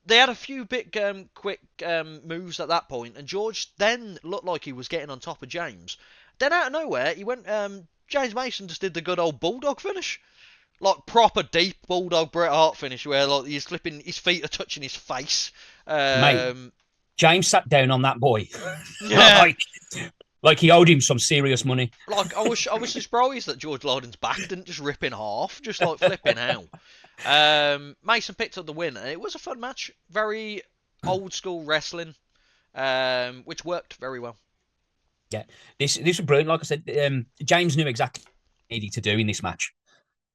They had a few big quick moves at that point, and George then looked like he was getting on top of James. Then out of nowhere, he went. James Mason just did the good old bulldog finish. Like proper deep bulldog Bret Hart finish where like he's flipping, his feet are touching his face. Mate, James sat down on that boy. Yeah. like he owed him some serious money. Like I was surprised that George Lydon's back didn't just rip in half, just like flipping out. Mason picked up the win, and it was a fun match. Very old school wrestling, which worked very well. Yeah, this was brilliant. Like I said, James knew exactly what he needed to do in this match.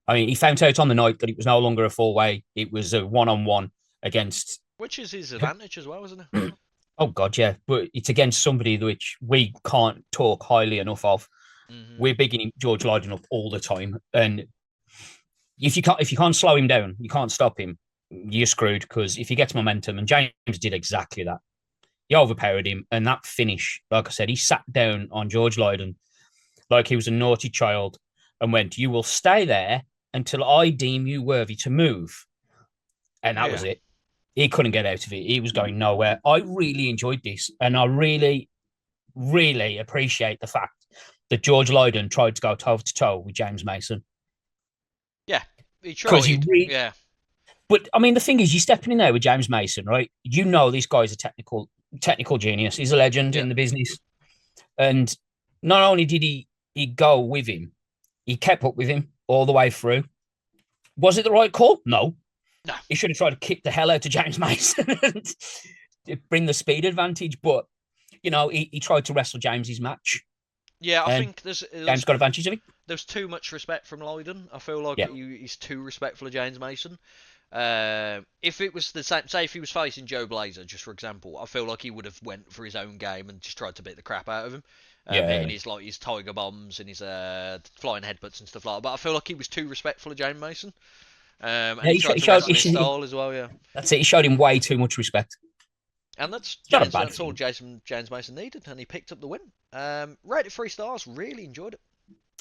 I mean, he found out on the night that it was no longer a four-way. It was a one-on-one against... Which is his advantage as well, isn't it? Oh, God, yeah. But it's against somebody which we can't talk highly enough of. Mm-hmm. We're bigging George Lydon up all the time. And if you can't slow him down, you can't stop him, you're screwed, because if he gets momentum, and James did exactly that. He overpowered him, and that finish, like I said, he sat down on George Lydon like he was a naughty child and went, you will stay there until I deem you worthy to move. And that was it. He couldn't get out of it. He was going nowhere. I really enjoyed this. And I really, really appreciate the fact that George Lydon tried to go toe-to-toe with James Mason. Yeah, he tried. Yeah. But, I mean, the thing is, you're stepping in there with James Mason, right? You know this guy's a technical genius. He's a legend in the business. And not only did he go with him, he kept up with him all the way through. Was it the right call? No. He should have tried to kick the hell out of James Mason and bring the speed advantage. But, you know, he tried to wrestle James's match. Yeah, I think James got advantage of it. There's too much respect from Lydon. I feel like he's too respectful of James Mason. If it was the same, say if he was facing Joe Blazer, just for example, I feel like he would have went for his own game and just tried to beat the crap out of him. Hitting his tiger bombs and his flying headbutts and stuff like that. But I feel like he was too respectful of James Mason. And he showed his style as well, That's it. He showed him way too much respect. And that's all James Mason needed, and he picked up the win. Rated 3 stars, really enjoyed it.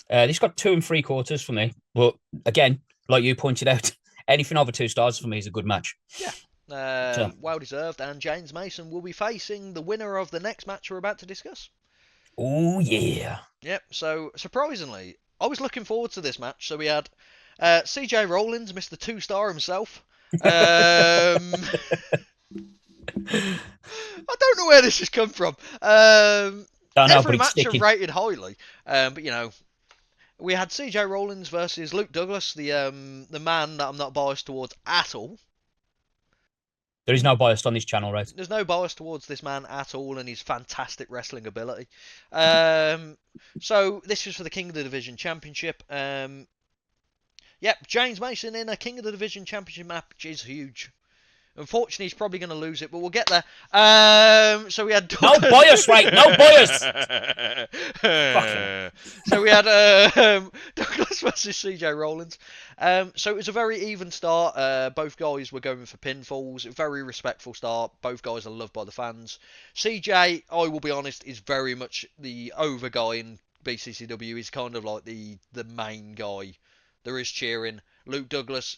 This got 2 3/4 for me. But again, like you pointed out, anything over 2 stars for me is a good match. Yeah. Well deserved. And James Mason will be facing the winner of the next match we're about to discuss. Oh, yeah. Yep. So, surprisingly, I was looking forward to this match. So we had CJ Rollins, Mr. 2-star himself. I don't know where this has come from. Don't know, but every it's match are sticking. rated highly. But we had CJ Rollins versus Luke Douglas, the man that I'm not biased towards at all. There is no bias on this channel, right? There's no bias towards this man at all and his fantastic wrestling ability. So this was for the King of the Division Championship. Yep, James Mason in a King of the Division Championship match is huge. Unfortunately, he's probably going to lose it, but we'll get there. So we had No bias, right? No bias. So we had Douglas versus CJ Rollins. So it was a very even start. Both guys were going for pinfalls. Very respectful start. Both guys are loved by the fans. CJ, I will be honest, is very much the over guy in BCCW. He's kind of like the main guy. There is cheering. Luke Douglas,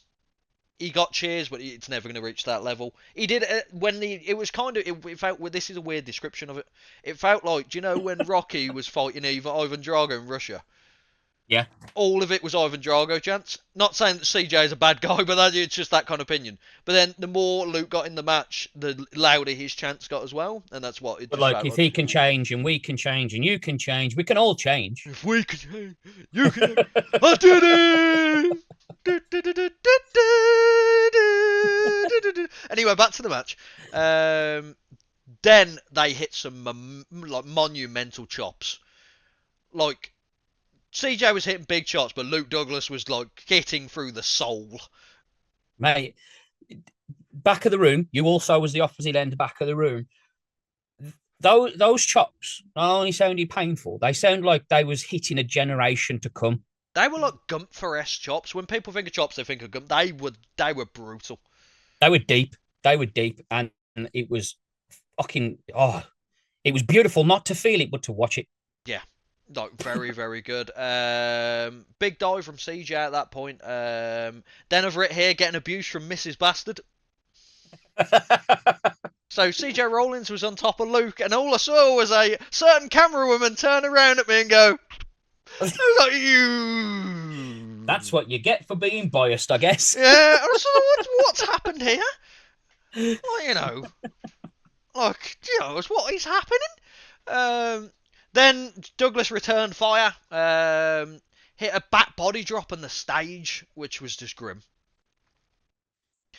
he got cheers, but it's never going to reach that level. He did when it was kind of. It felt. Well, this is a weird description of it. It felt like, do you know when Rocky was fighting Ivan Drago in Russia? Yeah. All of it was Ivan Drago chants. Not saying that CJ is a bad guy, but it's just that kind of opinion. But then the more Luke got in the match, the louder his chants got as well, and that's what it. But just like, felt if he can change, and we can change, and you can change, we can all change. If we can change, you can. I did it. Anyway, back to the match. Then they hit some like monumental chops. Like CJ was hitting big shots, but Luke Douglas was like hitting through the soul. Mate, back of the room. You also was the opposite end, back of the room. Those chops not only sounded painful, they sound like they was hitting a generation to come. They were like Gunther-esque chops. When people think of chops, they think of Gunther. They were brutal. They were deep. They were deep, and it was fucking. Oh, it was beautiful not to feel it, but to watch it. Yeah, like very, very good. Big dive from CJ at that point. Then over it here, getting abused from Mrs. Bastard. So CJ Rollins was on top of Luke, and all I saw was a certain camera woman turn around at me and go, "I was like, you." That's what you get for being biased, I guess. Yeah, I was like, what's happened here? Well, what is happening? Then Douglas returned fire, hit a back body drop on the stage, which was just grim.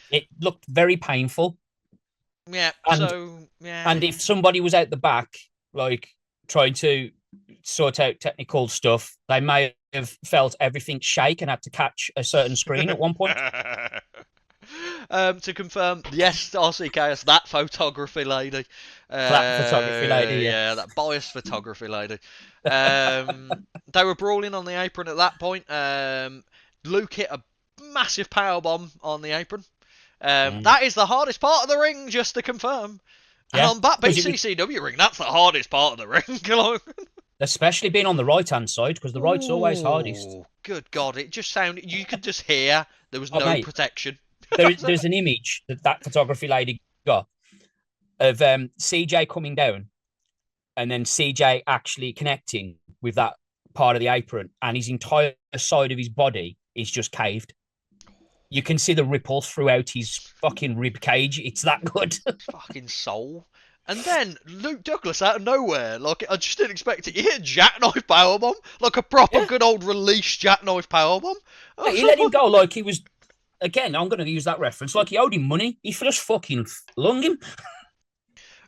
It looked very painful. Yeah, and And if somebody was out the back, like, trying to sort out technical stuff, they may have felt everything shake and had to catch a certain screen at one point. To confirm, yes, RCKS, that photography lady. That photography lady, yeah, that biased photography lady. They were brawling on the apron at that point. Luke hit a massive powerbomb on the apron. That is the hardest part of the ring, just to confirm. And on that BCCW ring, that's the hardest part of the ring. Especially being on the right-hand side, because the right's always hardest. Good God, it just sounded... You could just hear there was no protection. There's an image that photography lady got of CJ coming down and then CJ actually connecting with that part of the apron, and his entire side of his body is just caved. You can see the ripples throughout his fucking rib cage. It's that good. Fucking soul. And then Luke Douglas out of nowhere, like, I just didn't expect it. He hit a jackknife powerbomb, like a proper good old release jackknife powerbomb. He let him go like he was. Again, I'm going to use that reference. Like he owed him money. He just fucking lunged him.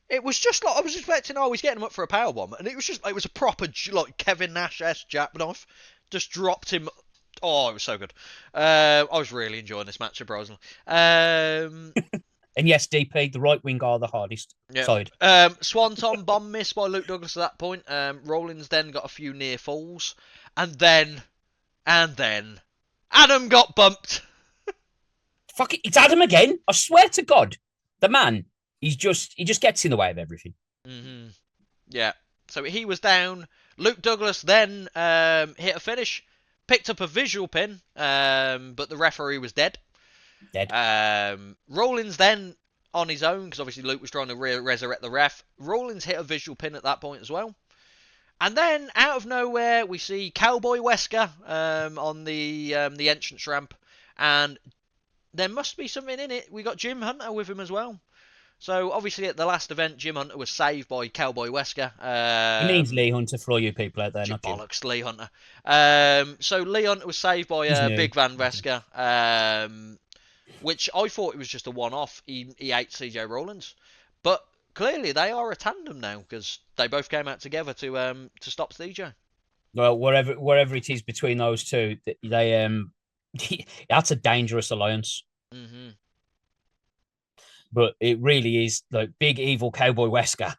It was just like I was expecting. Oh, he's getting him up for a powerbomb, and it was just it was a proper like Kevin Nash-esque jackknife. Just dropped him. Oh, it was so good. I was really enjoying this match, surprisingly. And yes, DP, the right wing are the hardest side. Swanton bomb miss by Luke Douglas at that point. Rollins then got a few near falls, and then Adam got bumped. Fuck it, it's Adam again. I swear to God, the man, he just gets in the way of everything. Mm-hmm. Yeah. So he was down. Luke Douglas then hit a finish, picked up a visual pin, but the referee was dead. Rollins then on his own, because obviously Luke was trying to resurrect the ref. Rollins hit a visual pin at that point as well. And then out of nowhere we see Cowboy Wesker on the entrance ramp, and there must be something in it. We got Jim Hunter with him as well. So obviously at the last event, Jim Hunter was saved by Cowboy Wesker. He means Lee Hunter for all you people out there, not Jim. Bollocks, Lee Hunter. So Lee Hunter was saved by He's new. Big Van Wesker, which I thought it was just a one-off. He ate CJ Rollins, but clearly they are a tandem now because they both came out together to stop CJ. Well, wherever it is between those two, they that's a dangerous alliance. Mm-hmm. But it really is like big evil Cowboy Wesker.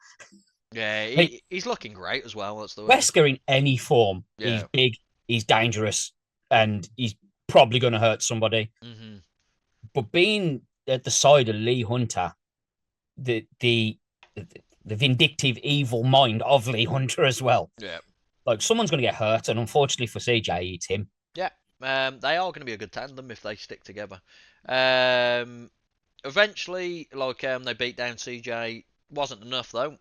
Yeah, he's looking great as well. That's the word. Wesker in any form. Yeah. He's big, he's dangerous, and he's probably going to hurt somebody. Mm-hmm. But being at the side of Lee Hunter, the vindictive evil mind of Lee Hunter as well. Yeah. Like someone's going to get hurt, and unfortunately for CJ, it's him. Yeah. They are going to be a good tandem if they stick together. Eventually, they beat down CJ. Wasn't enough though.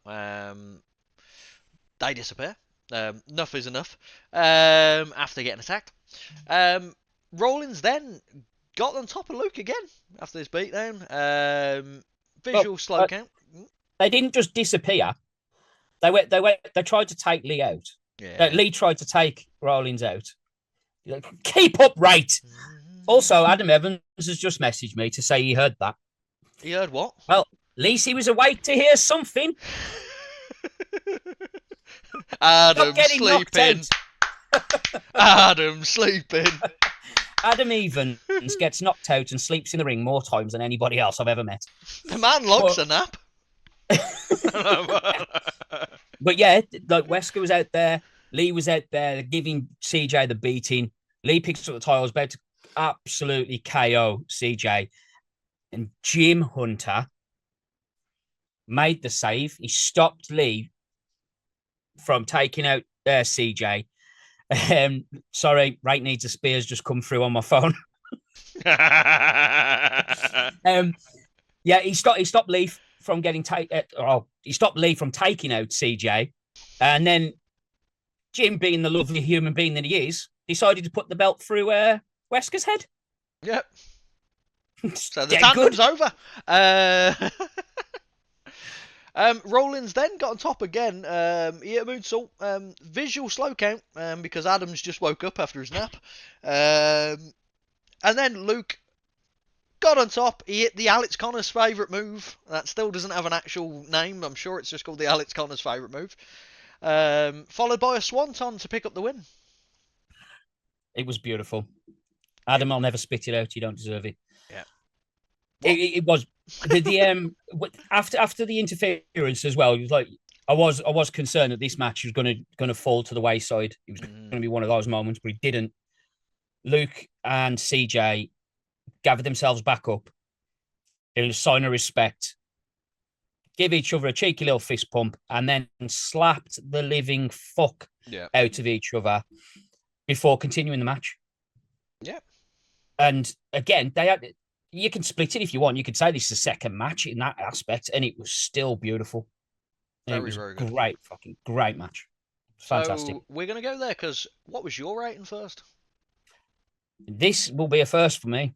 They disappear. Enough is enough. After getting attacked, Rollins then got on top of Luke again after this beatdown. Visual slow count. They didn't just disappear. They tried to take Lee out. Yeah. Lee tried to take Rollins out. Keep up, right? Also, Adam Evans has just messaged me to say he heard that. He heard what? Well, at least he was awake to hear something. Adam sleeping. Adam sleeping. Adam Evans gets knocked out and sleeps in the ring more times than anybody else I've ever met. The man likes a nap. But yeah, like Wesker was out there, Lee was out there giving CJ the beating. Lee picks up the title, was about to absolutely KO CJ. And Jim Hunter made the save. He stopped Lee from taking out CJ. Sorry, Right Needs a Spear's just come through on my phone. Yeah, he stopped Lee from getting he stopped Lee from taking out CJ, and then Jim, being the lovely human being that he is, decided to put the belt through Wesker's head. Yep. So the tandem's over. Rollins then got on top again. He hit a moonsault. Visual slow count because Adams just woke up after his nap. And then Luke got on top. He hit the Alex Connor's favourite move. That still doesn't have an actual name. I'm sure it's just called the Alex Connor's favourite move. Followed by a swanton to pick up the win. It was beautiful. Adam, I'll never spit it out. You don't deserve it. Yeah. It was the after the interference as well. It was like I was concerned that this match was going to fall to the wayside. It was going to be one of those moments, but it didn't. Luke and CJ gathered themselves back up in a sign of respect, give each other a cheeky little fist pump, and then slapped the living fuck out of each other before continuing the match. Yeah. And again, you can split it if you want. You could say this is the second match in that aspect, and it was still beautiful. Very, very good. Great, fucking great match. Fantastic. So we're going to go there because what was your rating first? This will be a first for me.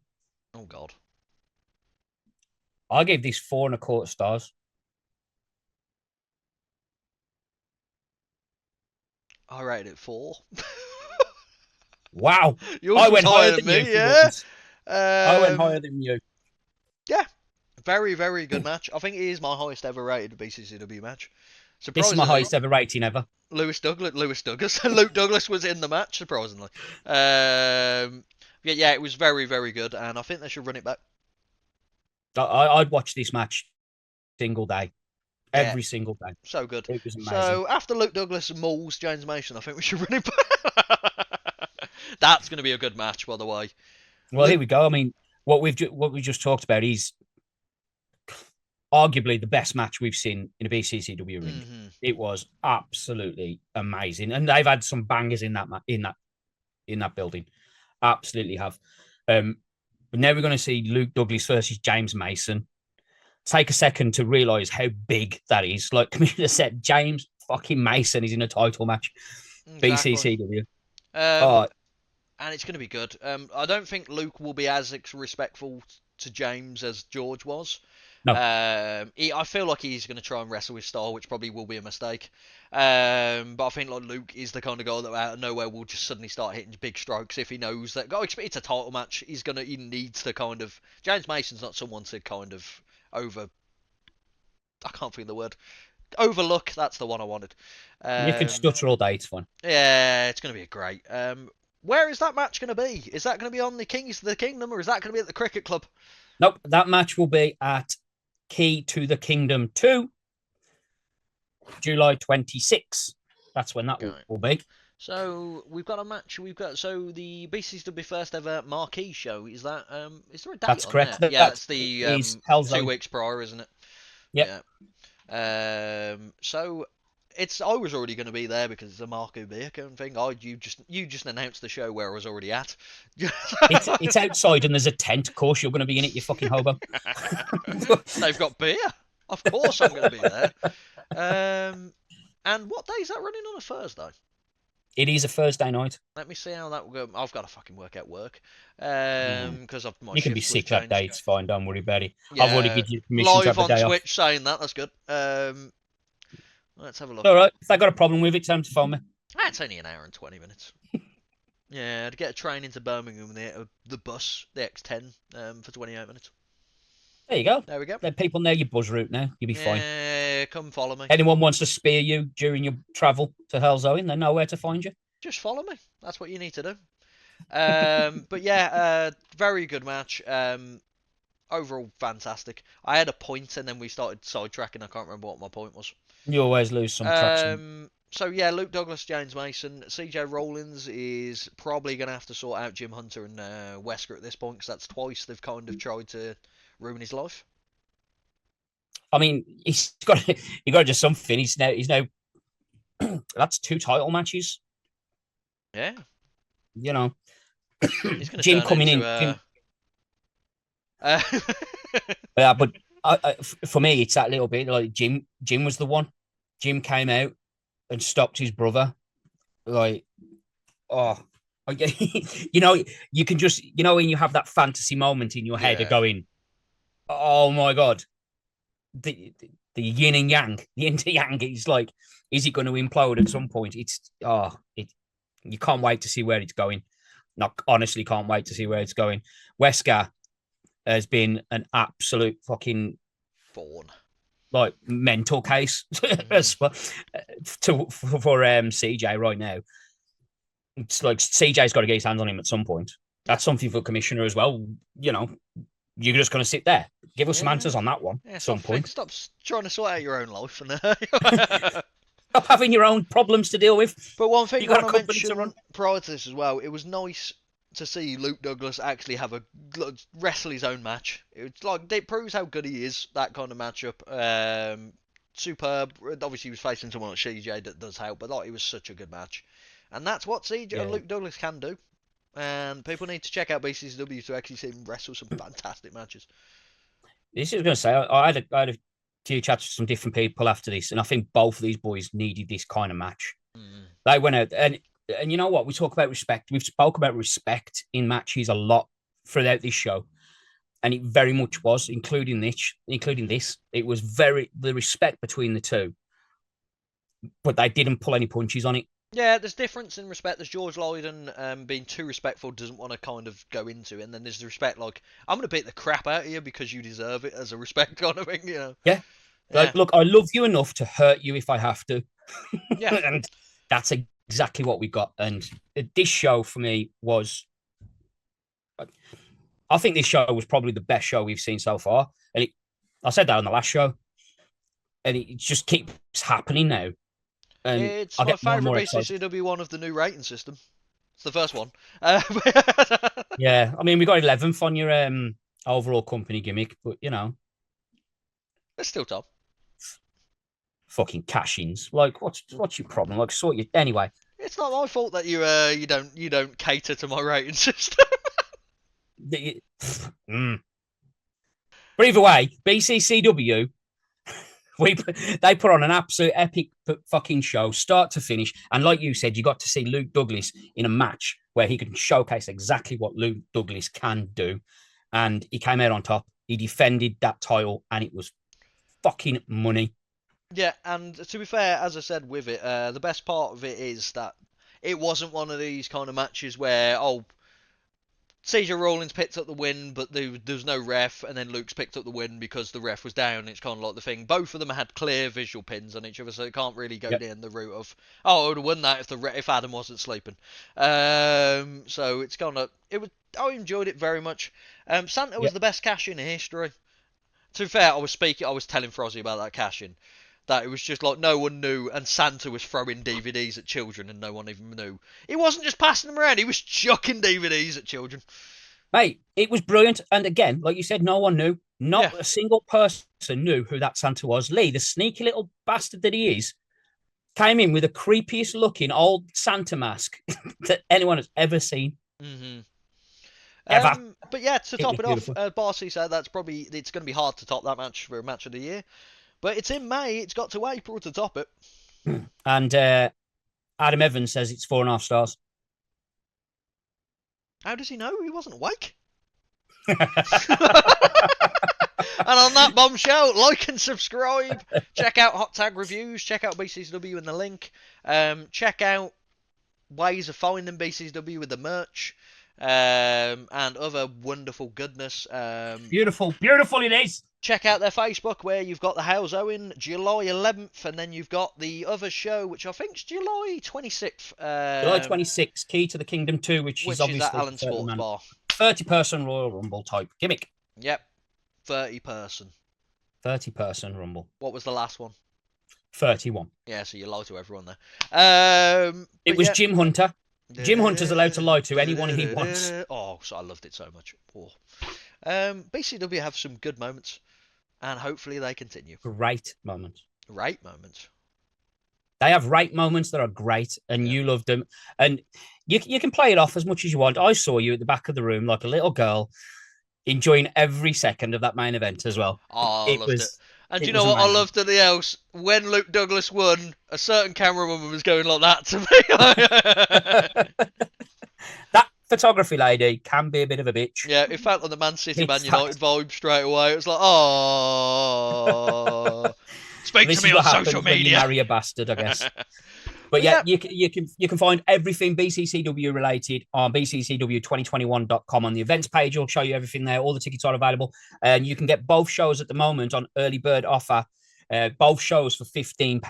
Oh, God. I gave this 4.25 stars. I rated it 4. Wow. I went higher than me, yeah. I went higher than you. Yeah. Very, very good match. I think it is my highest ever rated BCCW match. This is my highest ever rating ever. Luke Douglas was in the match, surprisingly. Yeah, it was very, very good, and I think they should run it back. I'd watch this match single day. Every single day. So good. It was amazing. So after Luke Douglas mauls James Mason, I think we should run it back. That's going to be a good match, by the way. Well, here we go. I mean, what we just talked about is arguably the best match we've seen in a BCCW ring. Mm-hmm. It was absolutely amazing, and they've had some bangers in that building. Absolutely have. But now we're going to see Luke Douglas versus James Mason. Take a second to realise how big that is. Like Camilla said, James fucking Mason is in a title match. Exactly. BCCW. And it's going to be good. I don't think Luke will be as respectful to James as George was. No. I feel like he's going to try and wrestle his style, which probably will be a mistake. But I think like Luke is the kind of guy that out of nowhere will just suddenly start hitting big strokes if he knows that. It's a title match. He needs to kind of. James Mason's not someone to kind of over. I can't think of the word. Overlook. That's the one I wanted. You can stutter all day. It's fine. Yeah, it's going to be a great. Where is that match going to be? Is that going to be on the Kings of the Kingdom, or is that going to be at the Cricket Club? Nope, that match will be at Key to the Kingdom 2, July 26th. That's when that will be. So we've got a match. The BCCW first ever marquee show. Is that is there a date That's on correct. there? Yeah, that's the Hell's 2 Zone. weeks prior, isn't it? Yep. Yeah. So I was already going to be there because it's a Marco Beercombe thing. You just announced the show where I was already at. it's outside and there's a tent. Of course, you're going to be in it, you fucking hobo. They've got beer. Of course, I'm going to be there. And what day is that running on a Thursday? It is a Thursday night. Let me see how that will go. I've got to fucking work out work. Because my you can be shifts sick will that day. It's fine. Don't worry about it. Yeah, I've already given you permission live to have the on day Twitch off. saying that. That's good. Let's have a look. All right. If they got a problem with it, tell them to phone me. It's only an hour and 20 minutes. Yeah, to get a train into Birmingham, the bus, the X10, for 28 minutes. There you go. There we go. Let people know your buzz route now. You'll be fine. Yeah, come follow me. Anyone wants to spear you during your travel to Hell's Zone, they know where to find you. Just follow me. That's what you need to do. But yeah, very good match. Overall, fantastic. I had a point and then we started sidetracking. I can't remember what my point was. You always lose some traction. So yeah, Luke Douglas, James Mason, CJ Rollins is probably going to have to sort out Jim Hunter and Wesker at this point because that's twice they've kind of tried to ruin his life. I mean, he's got to do something. He's now that's 2 title matches. Yeah. You know, Jim coming in. Yeah, but for me, it's that little bit like Jim was the one. Jim came out and stopped his brother. Like, you know, you can just, you know, when you have that fantasy moment in your head of going, oh my God, the yin and yang, the yin to yang is like, is it going to implode at some point? You can't wait to see where it's going. Honestly can't wait to see where it's going. Wesker has been an absolute fucking fawn, like mental case for CJ right now. It's like CJ's got to get his hands on him at some point. That's something for commissioner as well. You know, you're just going to sit there. Give us some answers on that one at some point. Stop trying to sort out your own life and stop having your own problems to deal with. But one thing I want to mention prior to this as well, it was nice to see Luke Douglas actually have wrestle his own match. It's like it proves how good he is. That kind of matchup, superb. Obviously, he was facing someone like CJ that does help, but like it was such a good match, and that's what CJ and Luke Douglas can do. And people need to check out BCCW to actually see him wrestle some fantastic matches. This is going to say I had a few chats with some different people after this, and I think both of these boys needed this kind of match. They went out and you know what? We talk about respect. We've spoke about respect in matches a lot throughout this show, and it very much was, including this. It was the respect between the two, but they didn't pull any punches on it. Yeah, there's difference in respect. There's George Lydon being too respectful, doesn't want to kind of go into it, and then there's the respect like I'm going to beat the crap out of you because you deserve it as a respect kind of thing, you know. Yeah. Like, look, I love you enough to hurt you if I have to. Yeah. And that's exactly what we got. And this show for me was, I think this show was probably the best show we've seen so far. And I said that on the last show, and it just keeps happening now. And it's my favourite BCCW one of the new rating system. It's the first one. Yeah, I mean, we got 11th on your overall company gimmick, but you know, it's still top. Fucking cash-ins. Like, what's your problem? Like, sort you anyway. It's not my fault that you don't cater to my rating system. But either way, BCCW, they put on an absolute epic fucking show, start to finish. And like you said, you got to see Luke Douglas in a match where he could showcase exactly what Luke Douglas can do. And he came out on top. He defended that title, and it was fucking money. Yeah, and to be fair, as I said with it, the best part of it is that it wasn't one of these kind of matches where, CJ Rollins picked up the win, but there's no ref, and then Luke's picked up the win because the ref was down. It's kind of like the thing. Both of them had clear visual pins on each other, so it can't really go down the route of, I would have won that if Adam wasn't sleeping. So it's kind of I enjoyed it very much. Santa was the best cash in history. To be fair, I was telling Frozzy about that cash in. That it was just like no one knew, and Santa was throwing DVDs at children, and no one even knew. He wasn't just passing them around; he was chucking DVDs at children. Mate, it was brilliant. And again, like you said, no one knew. Not a single person knew who that Santa was. Lee, the sneaky little bastard that he is, came in with the creepiest looking old Santa mask that anyone has ever seen. Mm-hmm. Ever. But yeah, to top it off, beautiful. Barcy said it's going to be hard to top that match for a match of the year. But it's in May. It's got to April to top it. And Adam Evans says it's 4.5 stars. How does he know? He wasn't awake. And on that bombshell, like and subscribe. Check out Hot Tag Reviews. Check out BCCW in the link. Check out ways of finding BCCW with the merch. And other wonderful goodness. Beautiful it is. Check out their Facebook where you've got the House Owen July 11th, and then you've got the other show, which I think is July 26th. July 26th, Key to the Kingdom 2, which is obviously at Alan Sports Bar. 30-person Royal Rumble type gimmick. Yep, 30-person. 30-person Rumble. What was the last one? 31. Yeah, so you lie to everyone there. It was Jim Hunter. Jim Hunter's allowed to lie to anyone he wants. Oh, so I loved it so much. Oh. BCW have some good moments, and hopefully they continue. Great moments. Great moments. They have great moments that are great, and you love them. And you can play it off as much as you want. I saw you at the back of the room like a little girl, enjoying every second of that main event as well. Oh, I loved it. And you know what I loved anything else? When Luke Douglas won, a certain camerawoman was going like that to me. That photography lady can be a bit of a bitch. Yeah, it felt like the Man City, Man United vibe straight away. It was like, oh, speak to me on social media. When you marry a bastard, I guess. But yeah, you can find everything BCCW related on BCCW2021.com on the events page. It'll show you everything there. All the tickets are available. And you can get both shows at the moment on early bird offer. Both shows for £15.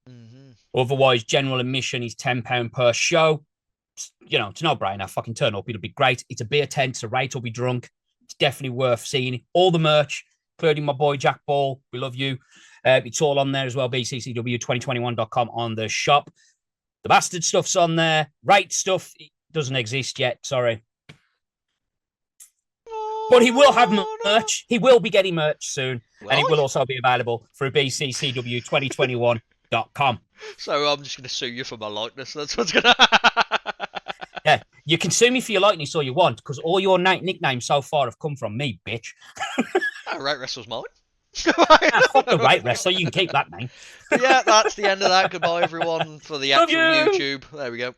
Mm-hmm. Otherwise, general admission is £10 per show. You know, it's no brainer. Fucking turn up. It'll be great. It's a beer tent. So rate will be drunk. It's definitely worth seeing. All the merch, including my boy Jack Ball. We love you. It's all on there as well, BCCW2021.com on the shop. The bastard stuff's on there. Right stuff doesn't exist yet, sorry. But he will have merch. He will be getting merch soon. And it will also be available through BCCW2021.com. So I'm just going to sue you for my likeness. That's what's going to happen. Yeah, you can sue me for your likeness all you want, because all your nicknames so far have come from me, bitch. Right Wrestle's mine. Fuck the right wrestler, you can keep that name. Yeah, that's the end of that. Goodbye, everyone, for the actual YouTube. There we go.